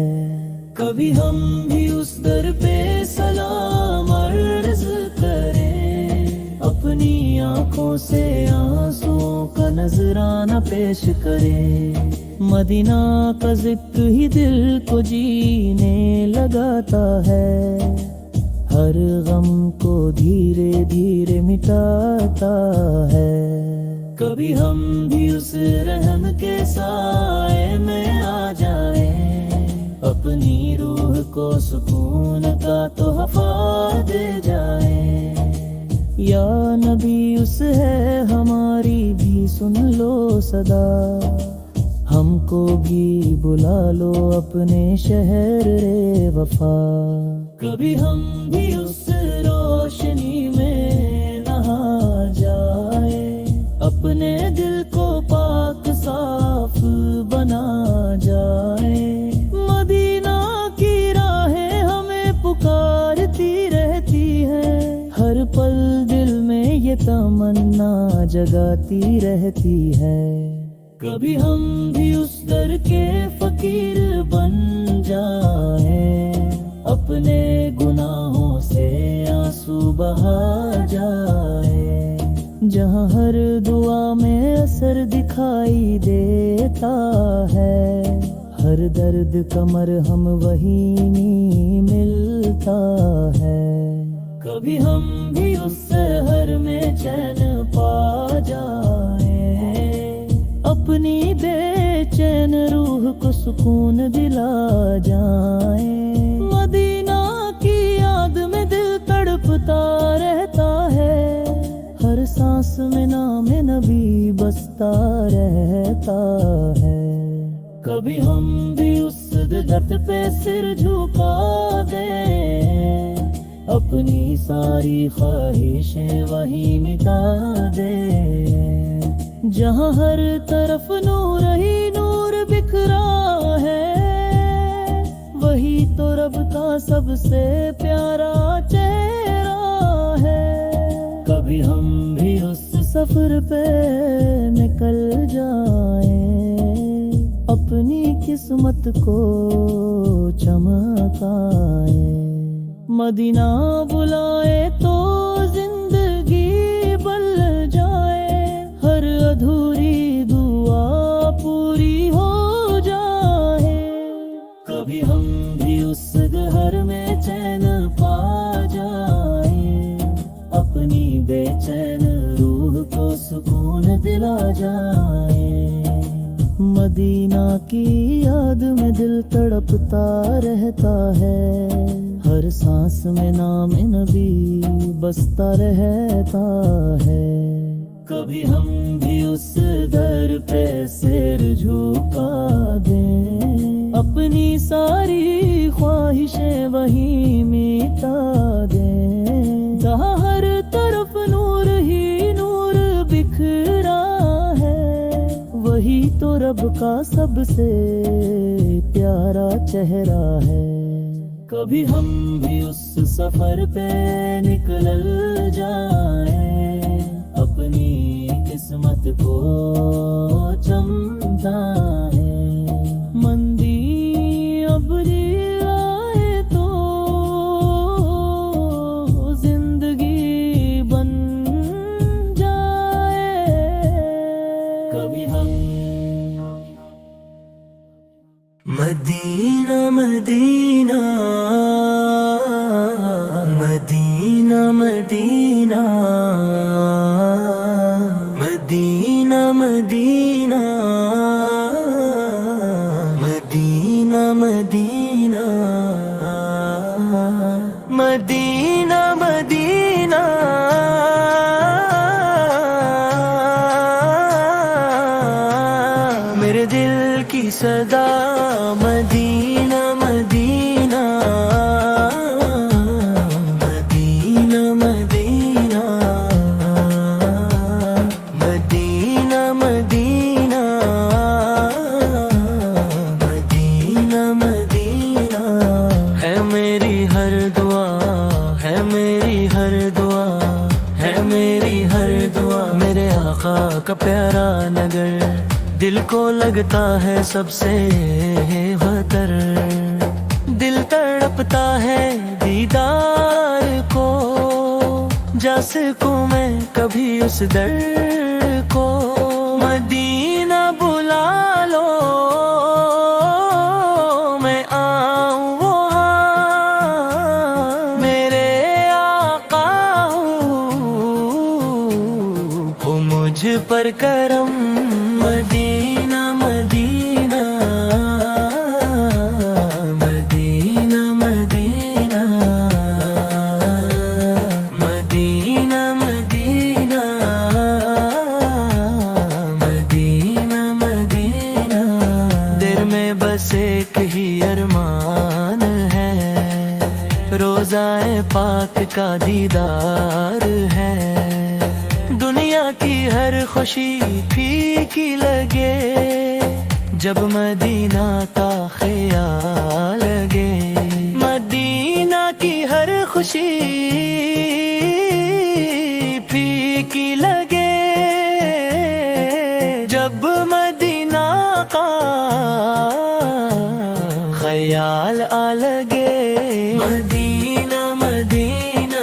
کبھی ہم بھی اس در پہ سلام عرض کریں، اپنی آنکھوں سے آنسوں کا نذرانہ پیش کریں، مدینہ کا ذکر ہی دل کو جینے لگاتا ہے، ہر غم کو دھیرے دھیرے مٹاتا ہے۔ کبھی ہم بھی اس رحم کے سائے میں آ جائیں، اپنی روح کو سکون کا تحفہ دے جائیں۔ یا نبی اس ہے ہماری بھی سن لو صدا، ہم کو بھی بلا لو اپنے شہر وفا۔ کبھی ہم بھی اس روشنی میں نہا جائیں، اپنے دل کو پاک صاف بنا جائیں، مدینہ کی راہیں ہمیں پکارتی رہتی ہیں، ہر پل دل میں یہ تمنا جگاتی رہتی ہے۔ کبھی ہم بھی اس در کے فقیر بن جائیں، اپنے گناہوں سے آنسو بہا جائیں، جہاں ہر دعا میں اثر دکھائی دیتا ہے، ہر درد کا مرہم وہیں ملتا ہے۔ کبھی ہم بھی اس سحر میں چین پا جائیں، اپنی بے چین روح کو سکون دلا جائیں، مدینہ کی یاد میں دل تڑپتا رہتا ہے، ہر سانس میں نام نبی بستا رہتا ہے۔ کبھی ہم بھی اس درد پہ سر جھکا دیں، اپنی ساری خواہشیں وہی مٹا دیں، جہاں ہر طرف نور ہی نور بکھرا ہے، وہی تو رب کا سب سے پیارا چہرہ ہے۔ کبھی ہم بھی اس سفر پہ نکل جائیں، اپنی قسمت کو چمکائیں، مدینہ بلائے تو زندگی بل جائے، ہر ادھوری دعا پوری ہو جائے۔ کبھی ہم بھی اس گھر میں چین پا جائیں، اپنی بے چین روح کو سکون دلا جائیں، مدینہ کی یاد میں دل تڑپتا رہتا ہے، ہر سانس میں نام نبی بستا رہتا ہے۔ کبھی ہم بھی اس در پہ سر جھکا دیں، اپنی ساری خواہشیں وہی مٹا دیں، جہاں ہر طرف نور ہی نور بکھرا ہے، وہی تو رب کا سب سے پیارا چہرہ ہے۔ کبھی ہم بھی اس سفر پہ نکل جائیں، اپنی قسمت کو چمکائیں، مندی اب مدینہ مدینہ مدینہ مدینہ مدینہ مدینہ مدینہ مدینہ مدینہ مدینہ میرے دل کی صدا مدینہ مدینہ مدینہ مدینہ مدینہ مدینہ مدینہ مدینہ ہے میری ہر دعا ہے میری ہر دعا ہے میری ہر دعا میرے آقا کا پیارا نگر دل کو لگتا ہے سب سے بہتر دل تڑپتا ہے دیدار کو جا سکوں میں کبھی اس در کو مدینہ بلا لو میں آؤں وہاں میرے آقا ہو مجھ پر کرم مدینہ مدینہ مدینہ مدینہ مدینہ مدینہ مدینہ مدینہ دل میں بس ایک ہی ارمان ہے روزائے پاک کا دیدار ہے دنیا کی ہر خوشی پھیکی لگے جب مدینہ کا خیال لگے مدینہ کی ہر خوشی پھیکی لگے جب مدینہ کا خیال آ لگے مدینہ مدینہ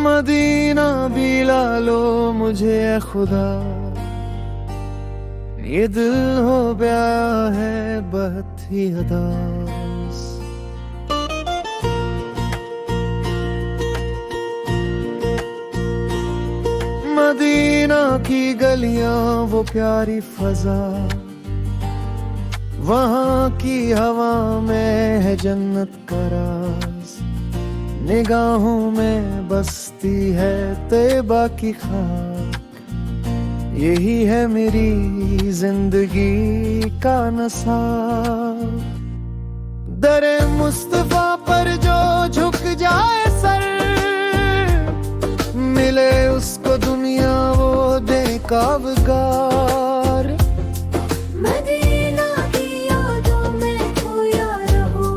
مدینہ بھی لا لو مجھے اے خدا یہ دل ہو گیا ہے بہت ہی اداس مدینہ کی گلیاں وہ پیاری فضا وہاں کی ہوا میں ہے جنت کا راز نگاہوں میں بستی ہے طیبہ کی خاک یہی ہے میری زندگی کا نصاب در مصطفیٰ پر جو جھک جائے سر ملے اس کو دنیا وہ دے کابگار مدینہ کی یادوں میں کھویا رہو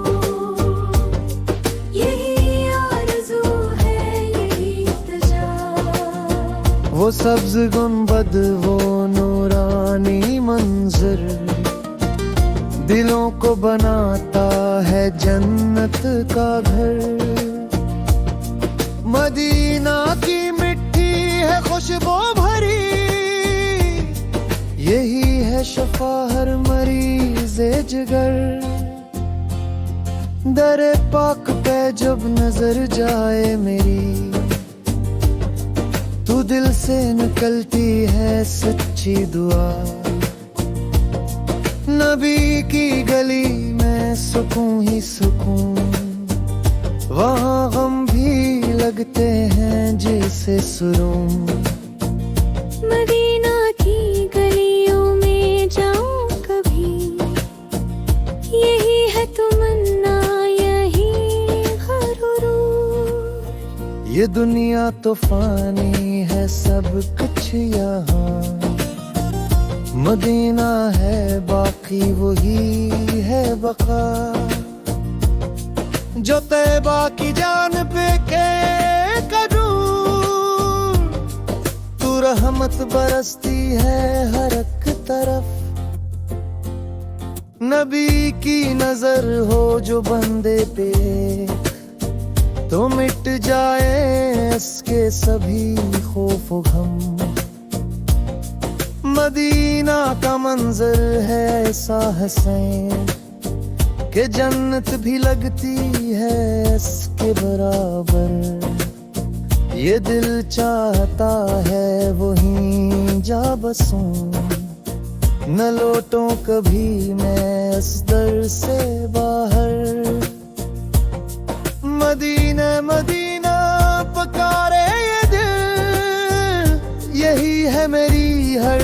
یہی آرزو ہے یہی التجا وہ سبز گنبد وہ نورانی منظر دلوں کو بناتا ہے جنت کا گھر مدینہ کی مٹی ہے خوشبو بھری یہی ہے شفا ہر مریض جگر در پاک پہ جب نظر جائے میری تو دل سے نکلتی ہے سچی دعا نبی کی گلی میں سکون ہی سکون وہاں غم بھی لگتے ہیں جیسے سرون مدینہ کی گلیوں میں جاؤں کبھی یہی ہے تمنا یہی غرور یہ دنیا تو فانی ہے سب کچھ یہاں، مدینہ ہے باقی وہی ہے بقا، جو طیبہ کی جانب کے کروں، تو رحمت برستی ہے ہر ایک طرف، نبی کی نظر ہو جو بندے پہ تو مٹ جائے اس کے سبھی خوف و غم، مدینہ کا منظر ہے ایسا حسین کہ جنت بھی لگتی ہے اس کے برابر، یہ دل چاہتا ہے وہیں جا بسوں، نہ لوٹوں کبھی میں اس در سے باہر، مدینہ مدینہ پکارے یہ دل، یہی ہے میری ہر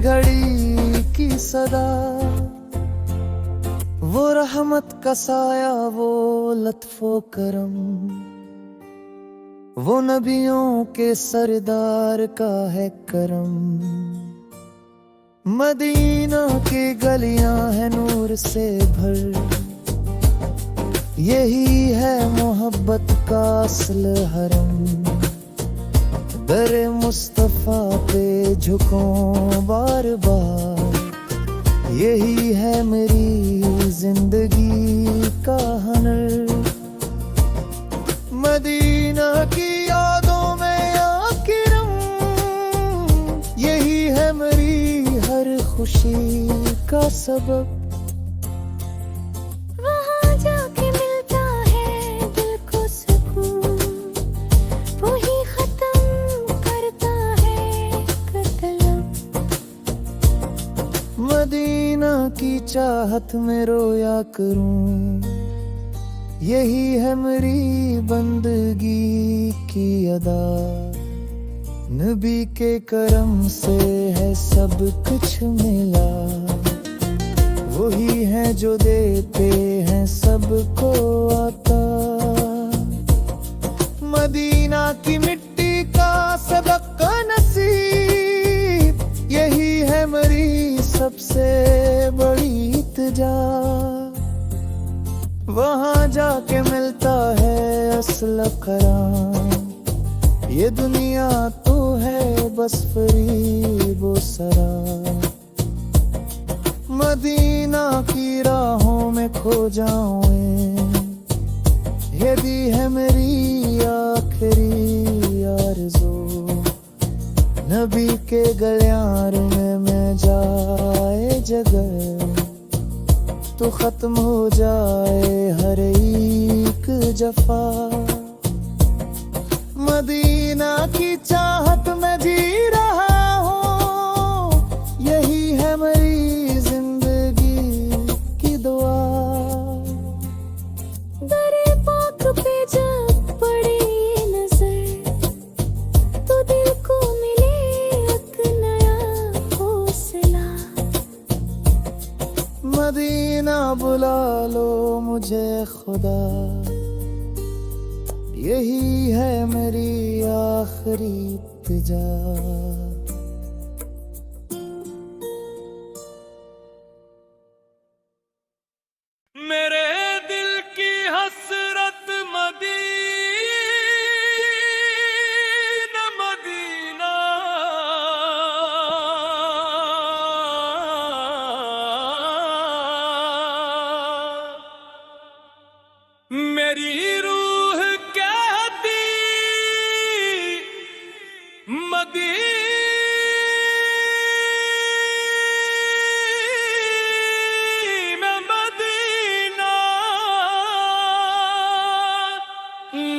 گھڑی کی صدا، وہ رحمت کا سایہ، وہ لطف و کرم، وہ نبیوں کے سردار کا ہے کرم، مدینہ کی گلیاں ہیں نور سے بھر، یہی ہے محبت کا اصل حرم، در مصطفیٰ پہ جھکوں بار بار، یہی ہے میری زندگی کا ہنر، مدینہ کی یادوں میں یا کرم، یہی ہے میری ہر خوشی کا سبب، وہاں جا کے ملتا ہے دل کو سکون، وہی ختم کرتا ہے قلم، مدینہ کی چاہت میں رویا کروں، یہی ہے میری بندگی کی ادا، نبی کے کرم سے ہے سب کچھ ملا، وہی ہیں جو دیتے ہیں سب کو عطا، مدینہ کی مٹی کا سبق نصیب، یہی ہے میری سب سے بڑی التجا، وہاں جا کے ملتا ہے اصل قرار، یہ دنیا تو ہے بس فریب و سراب، مدینہ کی راہوں میں کھو جاؤں، یہ بھی ہے میری آخری آرزو، نبی کے گلیاں میں جائے جگہ، تو ختم ہو جائے ہر ایک جفا، مدینہ کی چاہت میں جی رہا ہوں، یہی ہے میری زندگی کی دعا، درے پاک پہ جب پڑے یہ نظر، تو دل کو ملے ایک نیا حوصلہ، مدینہ بلا لو مجھے خدا، یہی ہے میری آخری التجا، میرے دل کی حسرت مدینہ مدینہ، میری روح کہتی مدینہ مدینہ،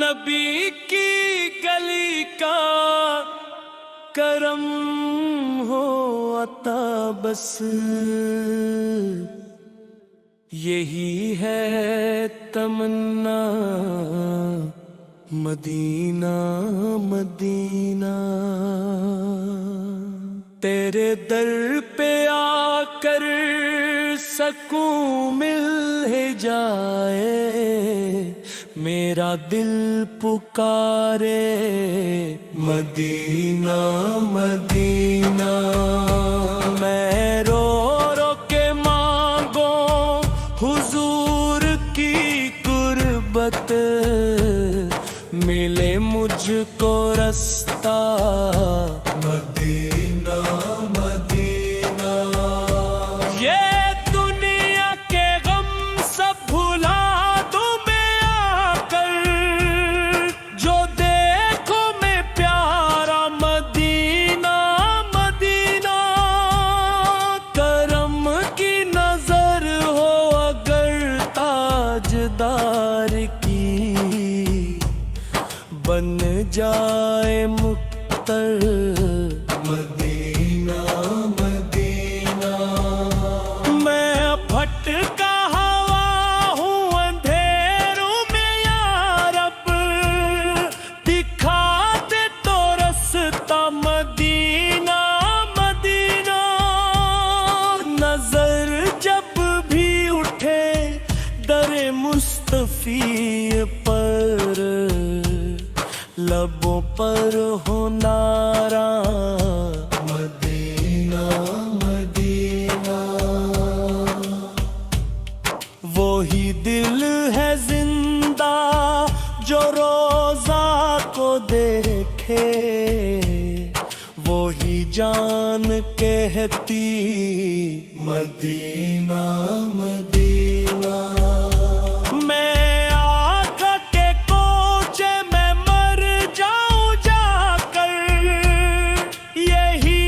نبی کی گلی کا کرم ہو عطا، بس یہی ہے تمنا، مدینہ مدینہ، تیرے در پہ آ کر سکون مل ہی جائے، میرا دل پکارے مدینہ مدینہ، میں رو رو کے مانگوں حضور کی قربت، ملے مجھ کو رستہ مدینہ مدینہ۔ یہ دنیا کے غم سب بھلا دوں میں آ کر، جو دیکھو میں پیارا مدینہ مدینہ، کرم کی نظر ہو اگر تاجدار کی، بن جائے مقتر مدینہ مدینہ۔ میں بھٹکا ہوا ہوں اندھیروں میں یا رب، دکھا دے تو رستہ مدینہ مدینہ۔ نظر جب بھی اٹھے در مصطفی پر، لبوں پر ہو نعرہ مدینہ مدینہ۔ وہی دل ہے زندہ جو روزہ کو دیکھے، وہی جان کہتی مدینہ مدینہ۔ میں آقا کے کوچے میں مر جاؤں جا کر، یہی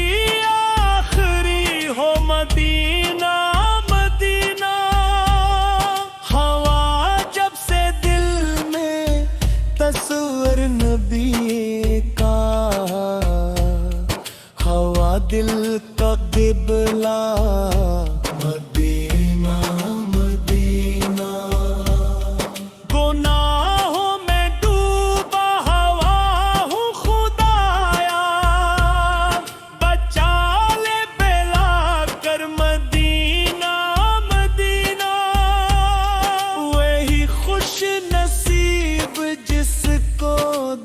آخری ہو مدینہ مدینہ۔ ہوا جب سے دل میں تصور نبی کا، ہوا دل کا قبلہ مدینہ مدینہ۔ گناہوں میں ڈوبا ہوا ہوں خدایا، بچا لے بلا کر مدینہ مدینہ۔ وہی خوش نصیب جس کو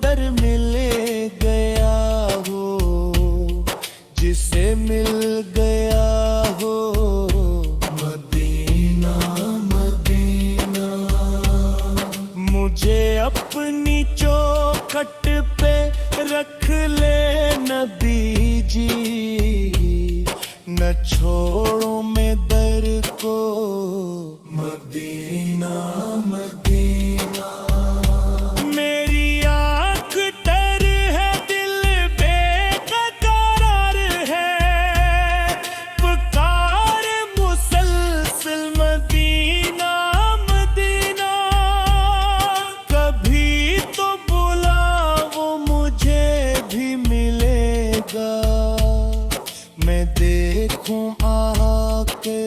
در ملے گیا ہو، جسے مل گیا ہو مدینہ مدینہ۔ مجھے اپنی چوکھٹ پہ رکھ لے نبی جی، نہ چھوڑوں میں در کو مدینہ مدینہ۔ میری آنکھ تر ہے دل بے قرار ہے، پکار مسلسل مدینہ مدینہ۔ کبھی تو بلا وہ مجھے بھی ملے گا، میں دیکھوں آ کے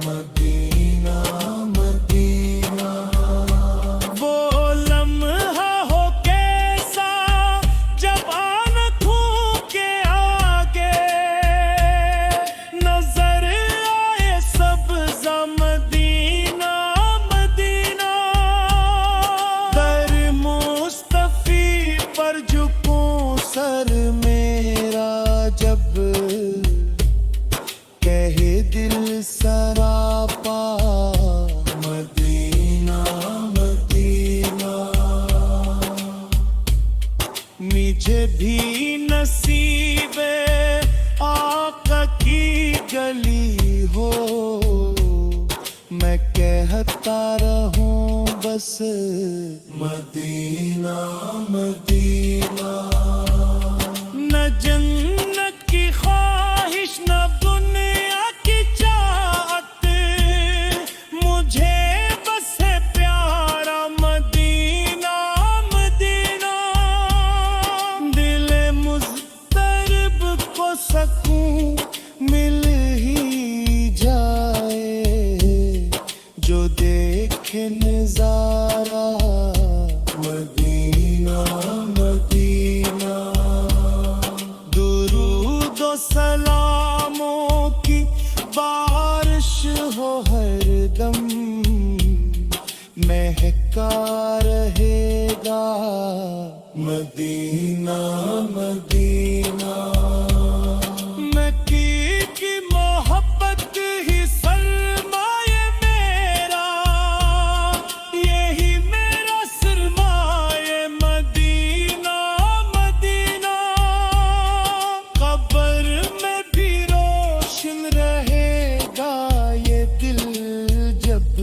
مدینہ مدینہ۔ وہ لمحہ ہو کیسا جب آنکھوں کے آگے نظر آئے سبزہ مدینہ مدینہ۔ در مصطفی پر جھکوں سر میرا جب، کہے دل سراپا مدینہ مدینہ۔ مجھے بھی نصیب آقا کی گلی ہو، میں کہتا رہوں بس مدینہ مدینہ۔ نہ جنت کی خواہش نہ دنیا کی چاہت، مجھے بس ہے پیارا مدینہ مدینہ۔ دل مضطرب کو سکون مل ہی جائے، جو دیکھے نظارہ مدینہ مدینہ مدینہ مکی کی محبت ہی سرمایہ میرا، یہی میرا سرمایہ مدینہ مدینہ، قبر میں بھی روشن رہے گا یہ دل جب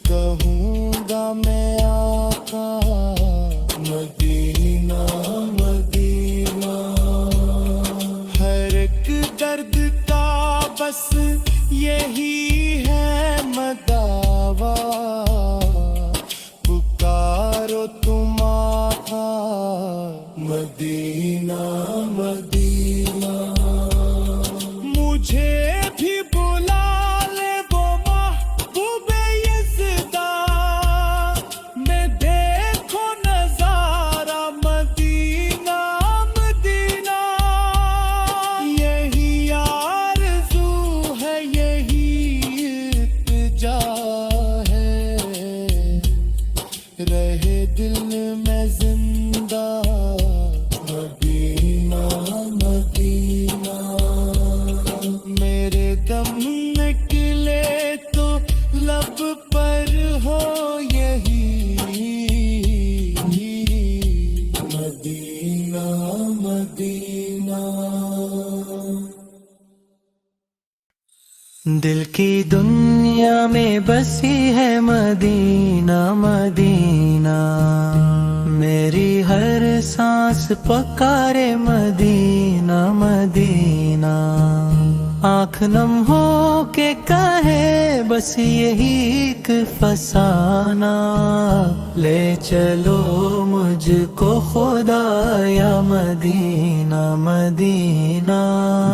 کہوں گا میں آقا مدینہ مدینہ ہر ایک درد کا بس یہی ہے مداوا، پکارو تم آقا مدینہ مدینہ مجھے بھی بلا لے وہ محبوب یزدا، میں دیکھو نظارہ مدینہ مدینہ، یہی آرزو ہے یہی التجا ہے، رہے دل میں زندہ مدینہ مدینہ میرے دم نکلے تو لب پر ہو یہی مدینہ مدینہ دل کی دنیا میں بسی ہے مدینہ مدینہ، میری ہر سانس پکارے مدینہ مدینہ، آنکھ نم ہو کے کہے بس یہی ایک فسانہ، لے چلو مجھ کو خدا یا مدینہ مدینہ،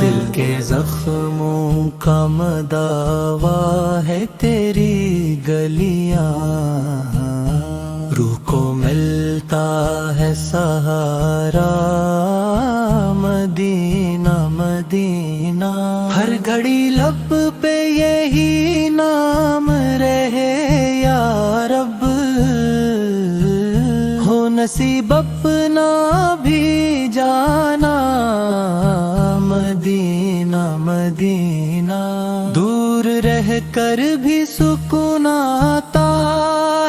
دل کے زخموں کا مداوا ہے تیری گلیاں، روح کو ملتا ہے سہارا مدینہ مدینہ، ہر گھڑی لب پہ یہی نام رہے یا رب، ہو نصیب اپنا بھی جانا مدینہ مدینہ، دور رہ کر بھی سکون آتا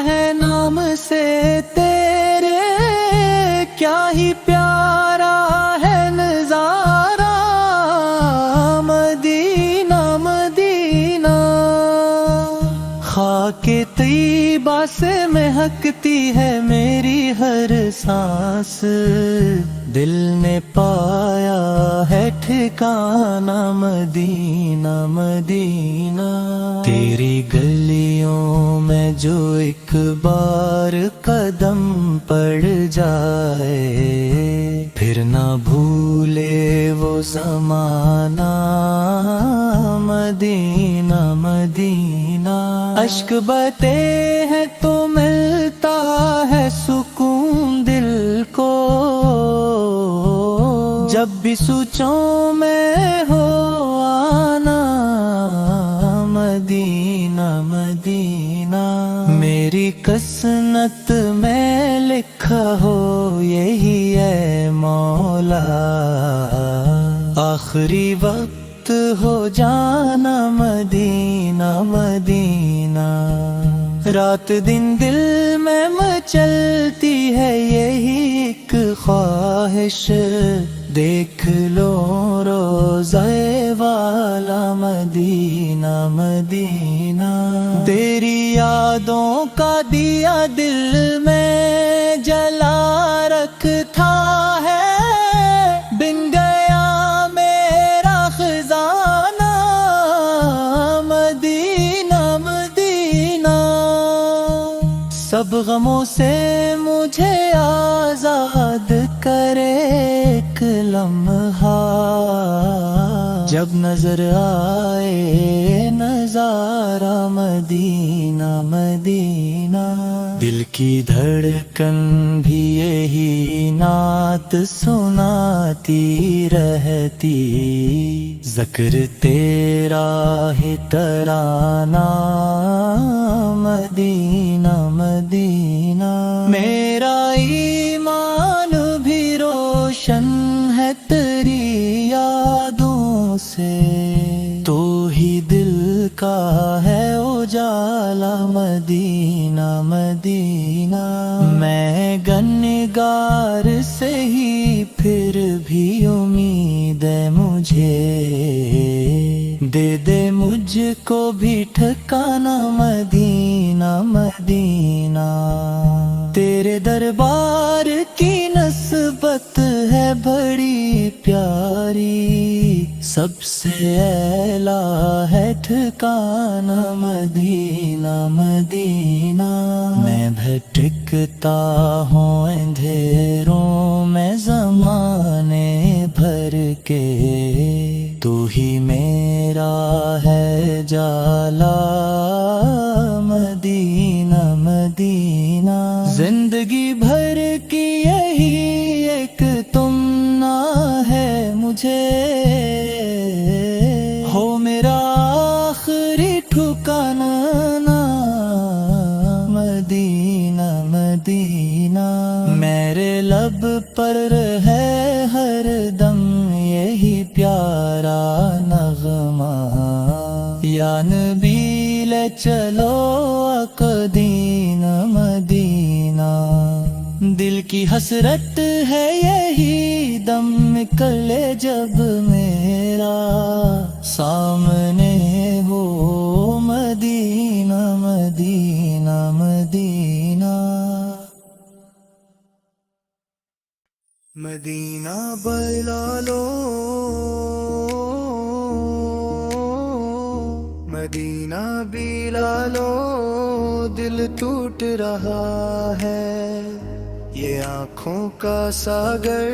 ہے نام سے تیرے، کیا ہی پیارا ہے نظارہ مدینہ مدینہ، خاک طیبہ سے مہکتی ہے میری ہر سانس، دل نے پایا ہے ٹھکانہ مدینہ مدینہ، تیری گلیوں میں جو ایک بار قدم پڑ جائے، پھر نہ بھولے وہ زمانہ مدینہ مدینہ، اشک بہتے ہیں تو ملتا ہے سکون دل کو، جب بھی سوچوں میں ہو آنا مدینہ مدینہ، میری قسمت میں لکھا ہو یہی ہے مولا، آخری وقت ہو جانا مدینہ مدینہ، رات دن دل میں مچلتی ہے یہی ایک خواہش، دیکھ لو روضہ والا مدینہ مدینہ، تیری یادوں کا دیا دل میں جلا رکھتا ہے، بن گیا میرا خزانہ مدینہ مدینہ، سب غموں سے مجھے آزاد کرے ایک لمحہ، جب نظر آئے نظارہ مدینہ مدینہ، دل کی دھڑکن بھی یہی نعت سناتی رہتی، ذکر تیرا ہی ترانہ مدینہ مدینہ۔ میرا ایمان بھی روشن ہے تیری یادوں سے، تو ہی دل کا ہے اجالا مدینہ مدینہ۔ میں گنہگار سے ہی پھر بھی امید ہے مجھے، دے دے مجھ کو بھی ٹھکانہ مدینہ مدینہ۔ تیرے دربار کی نسبت ہے بڑی پیاری، سب سے اعلیٰ ہے ٹھکانہ مدینہ مدینہ۔ میں بھٹکتا ہوں اندھیروں میں زمانے بھر کے، تو ہی میرا ہے جالا مدینہ مدینہ۔ زندگی بھر کی یہی ایک تمنا ہے مجھے، ہو میرا آخری ٹھکانہ مدینہ مدینہ۔ میرے لب پر ہے ہر دم یہی پیارا نغمہ، یا نبی لے چلو اقدین مدینہ۔ دل کی حسرت ہے یہی دم نکلے جب میرا سامنے ہو مدینہ مدینہ مدینہ۔ مدینہ بلا لو مدینہ بلا لو، دل ٹوٹ رہا ہے، یہ آنکھوں کا ساگر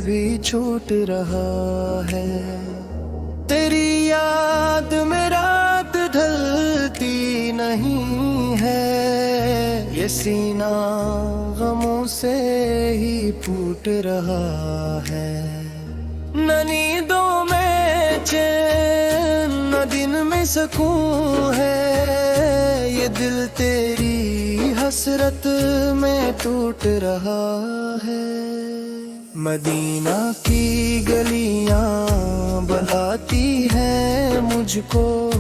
بھی چھوٹ رہا ہے۔ تیری یاد میں رات ڈھلتی نہیں ہے، یہ سینہ غموں سے ہی پھوٹ رہا ہے۔ نہ نیندوں میں چین نہ دن میں سکون ہے، یہ دل تیری حسرت میں ٹوٹ رہا ہے۔ مدینہ کی گلیاں بلاتی ہیں مجھ کو،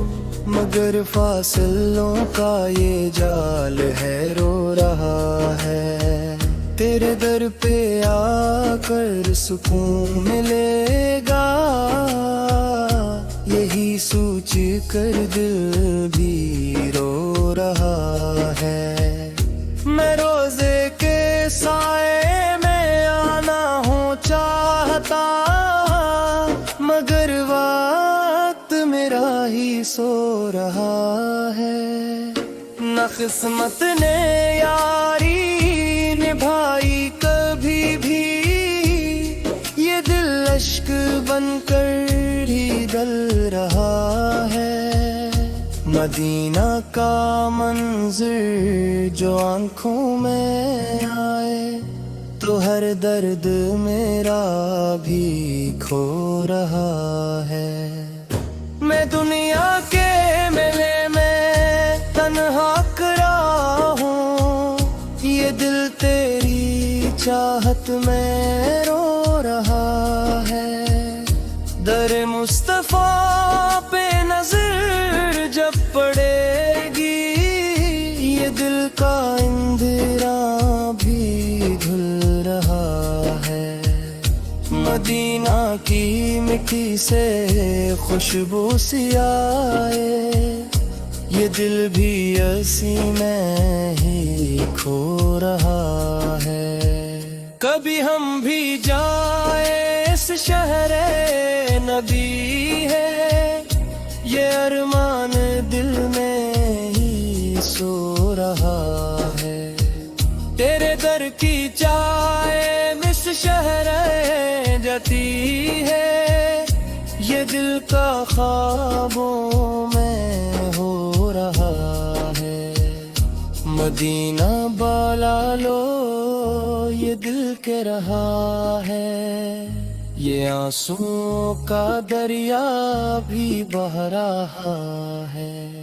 مگر فاصلوں کا یہ جال ہے رو رہا ہے۔ تیرے در پہ آ کر سکون ملے گا، یہی سوچ کر دل بھی رو رہا ہے۔ میں روزے کے سائے میں آنا ہوں چاہتا، مگر وقت میرا ہی سو رہا ہے۔ نہ قسمت نے یاری نبھائی کبھی بھی، یہ دل اشک بن کر ہی گل رہا ہے۔ مدینہ کا منظر جو آنکھوں میں آئے، تو ہر درد میرا بھی کھو رہا ہے۔ میں دنیا کے میلے میں تنہا کرا ہوں، یہ دل تیری چاہت میں رو رہا ہے۔ در مصطفیٰ پہ نظر جب پڑے گی، یہ دل کا اندھیرا بھی دھل رہا ہے۔ مدینہ کی مٹی سے خوشبو سی آئے، یہ دل بھی اسی میں ہی کھو رہا ہے۔ کبھی ہم بھی جائیں اس شہر نبی ہے، یہ ارمان دل میں ہی سو رہا ہے۔ تیرے در کی چائے مس شہر جاتی ہے، یہ دل کا خوابوں میں ہو رہا ہے۔ مدینہ بالا لو یہ دل کے رہا ہے، یہ آنسوؤں کا دریا بھی بہہ رہا ہے۔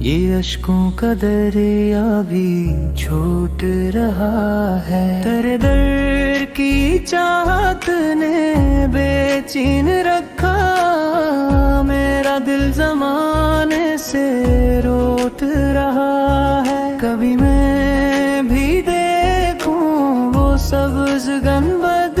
یہ اشکوں کا دریا بھی چھوٹ رہا ہے، تیرے در کی چاہت نے بے چین رکھا، میرا دل زمانے سے روٹ رہا ہے۔ کبھی میں بھی دیکھوں وہ سبز گنبد،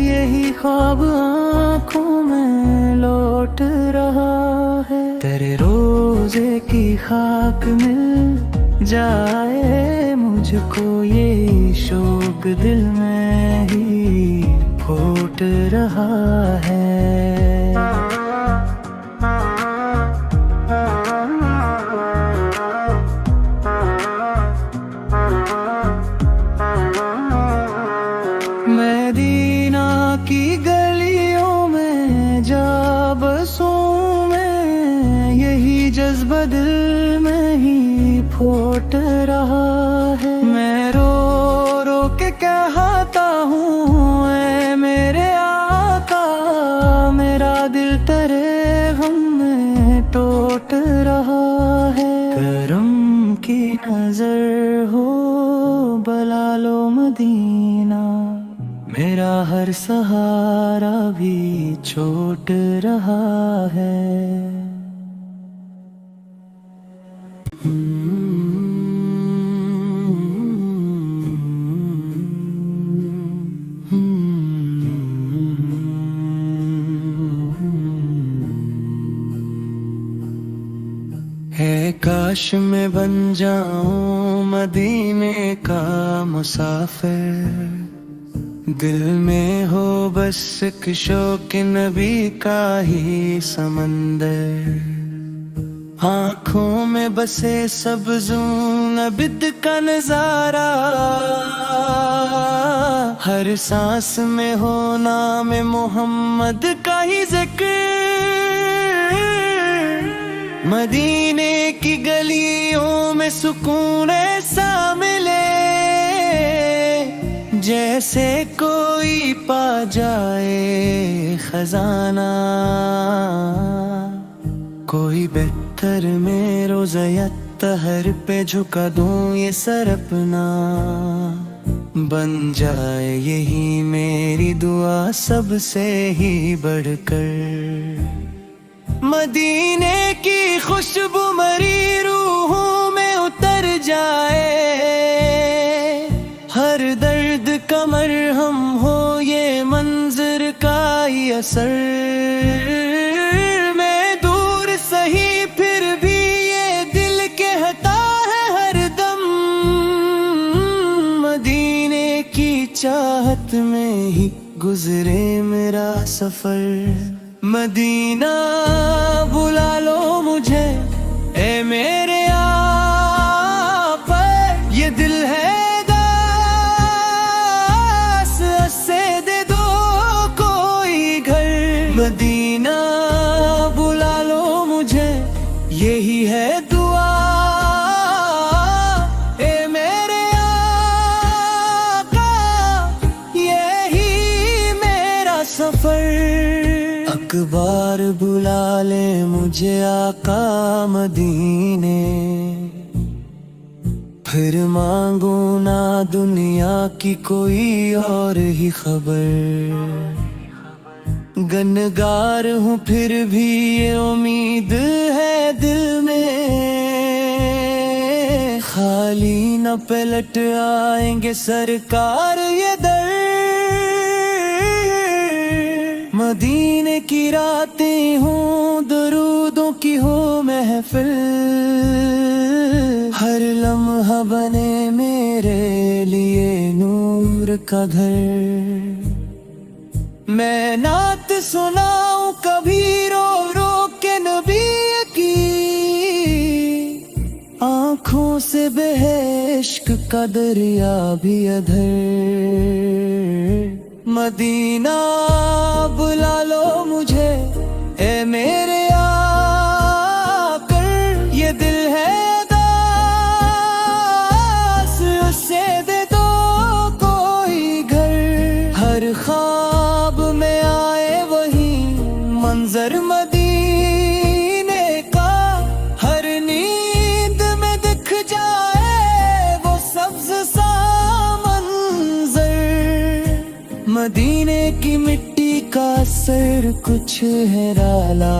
یہی خواب آنکھوں میں لوٹ رہا ہے۔ تیرے روزے کی خاک مل جائے مجھ کو، یہ شوق دل میں ہی پھوٹ رہا ہے۔ مدینہ کی گلیوں میں جا بسوں میں، یہی جذبہ دل میں ہی پھوٹ رہا ہے۔ میں رو رو کے کہتا ہوں اے میرے آقا، میرا دل تیرے غم میں ٹوٹ رہا ہے۔ کرم کی نظر ہو بلال و مدینہ، میرا ہر سہارا بھی چھوٹ رہا ہے۔ ہے کاش میں بن جاؤں مدینے کا مسافر، دل میں ہو بس ایک شوق نبی کا ہی سمندر، آنکھوں میں بسے سبزوں عبد کا نظارہ، ہر سانس میں ہو نام محمد کا ہی ذکر، مدینے کی گلیوں میں سکون ایسا ملے جیسے کوئی پا جائے خزانہ، کوئی بہتر میں روزہ طہر پہ جھکا دوں یہ سر اپنا، بن جائے یہی میری دعا سب سے ہی بڑھ کر، مدینے کی خوشبو مری روحوں میں اتر جائے، ہر درد کا مرہم ہو یہ منظر کا ہی اثر، میں دور سہی پھر بھی یہ دل کہتا ہے ہر دم، مدینے کی چاہت میں ہی گزرے میرا سفر، مدینہ بلا لو مجھے اے میرے آقا، یہ دل ہے مدینہ بلا لو مجھے یہی ہے دعا، اے میرے آقا یہی میرا سفر، اکبار بلا لے مجھے آقا مدینے، پھر مانگوں نہ دنیا کی کوئی اور ہی خبر، گنگار ہوں پھر بھی یہ امید ہے دل میں، خالی نہ پلٹ آئیں گے سرکار یہ در، مدینے کی راتیں ہوں درودوں کی ہو محفل، ہر لمحہ بنے میرے لیے نور کا گھر، میں نعت سناؤں کبھی رو رو کے نبی کی، آنکھوں سے بے عشق کا دریا بھی ادھر، مدینہ بلا لو مجھے اے میرے آقا، یہ دل ہے اداس اسے دے دو کوئی گھر، ہر خواب میں آئے وہی منظر مدینے کا، ہر مدینے کی مٹی کا اثر کچھ ہے رالا،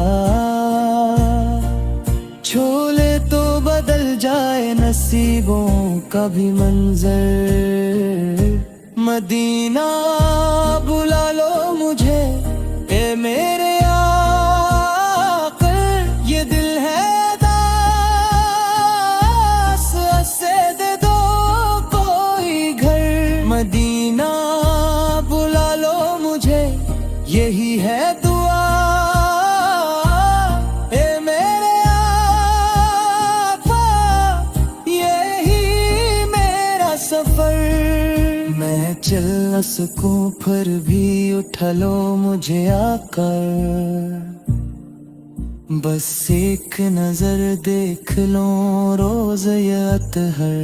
چھولے تو بدل جائے نصیبوں کا بھی منظر، مدینہ بلا لو مجھے اے میرے آقا، یہ دل ہے داس اسے دے دو کوئی گھر، مدینہ بلا لو مجھے یہی ہے دعا، اے میرے آقا یہی میرا سفر، میں چل نہ سکوں پھر بھی اٹھا لو مجھے آ کر، بس ایک نظر دیکھ لو روز یہ اطہر،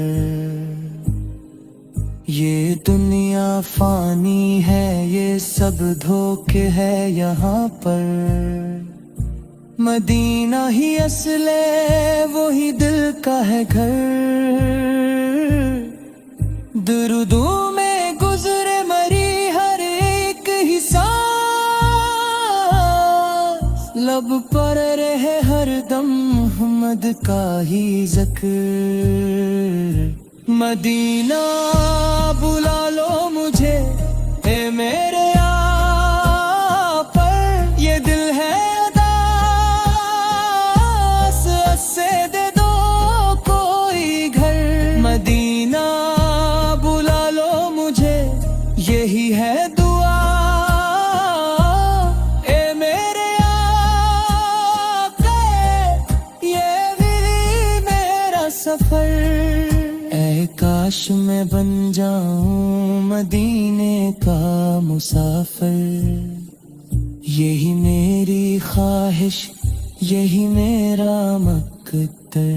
یہ دنیا فانی ہے یہ سب دھوکے ہے یہاں پر، مدینہ ہی اصل ہے وہی دل کا ہے گھر، درودوں میں گزرے مری ہر ایک ہی سانس، لب پر رہے ہر دم محمد کا ہی ذکر، مدینہ بلا لو مجھے اے میرے آقا، یہ دل ہے داس اسے دے دو کوئی گھر، مدینہ بلا لو مجھے یہی ہے دعا، اے میرے آقا یہ بھی میرا سفر، اے کاش میں بن جاؤں مدینے کا مسافر، یہی میری خواہش یہی میرا مقدر۔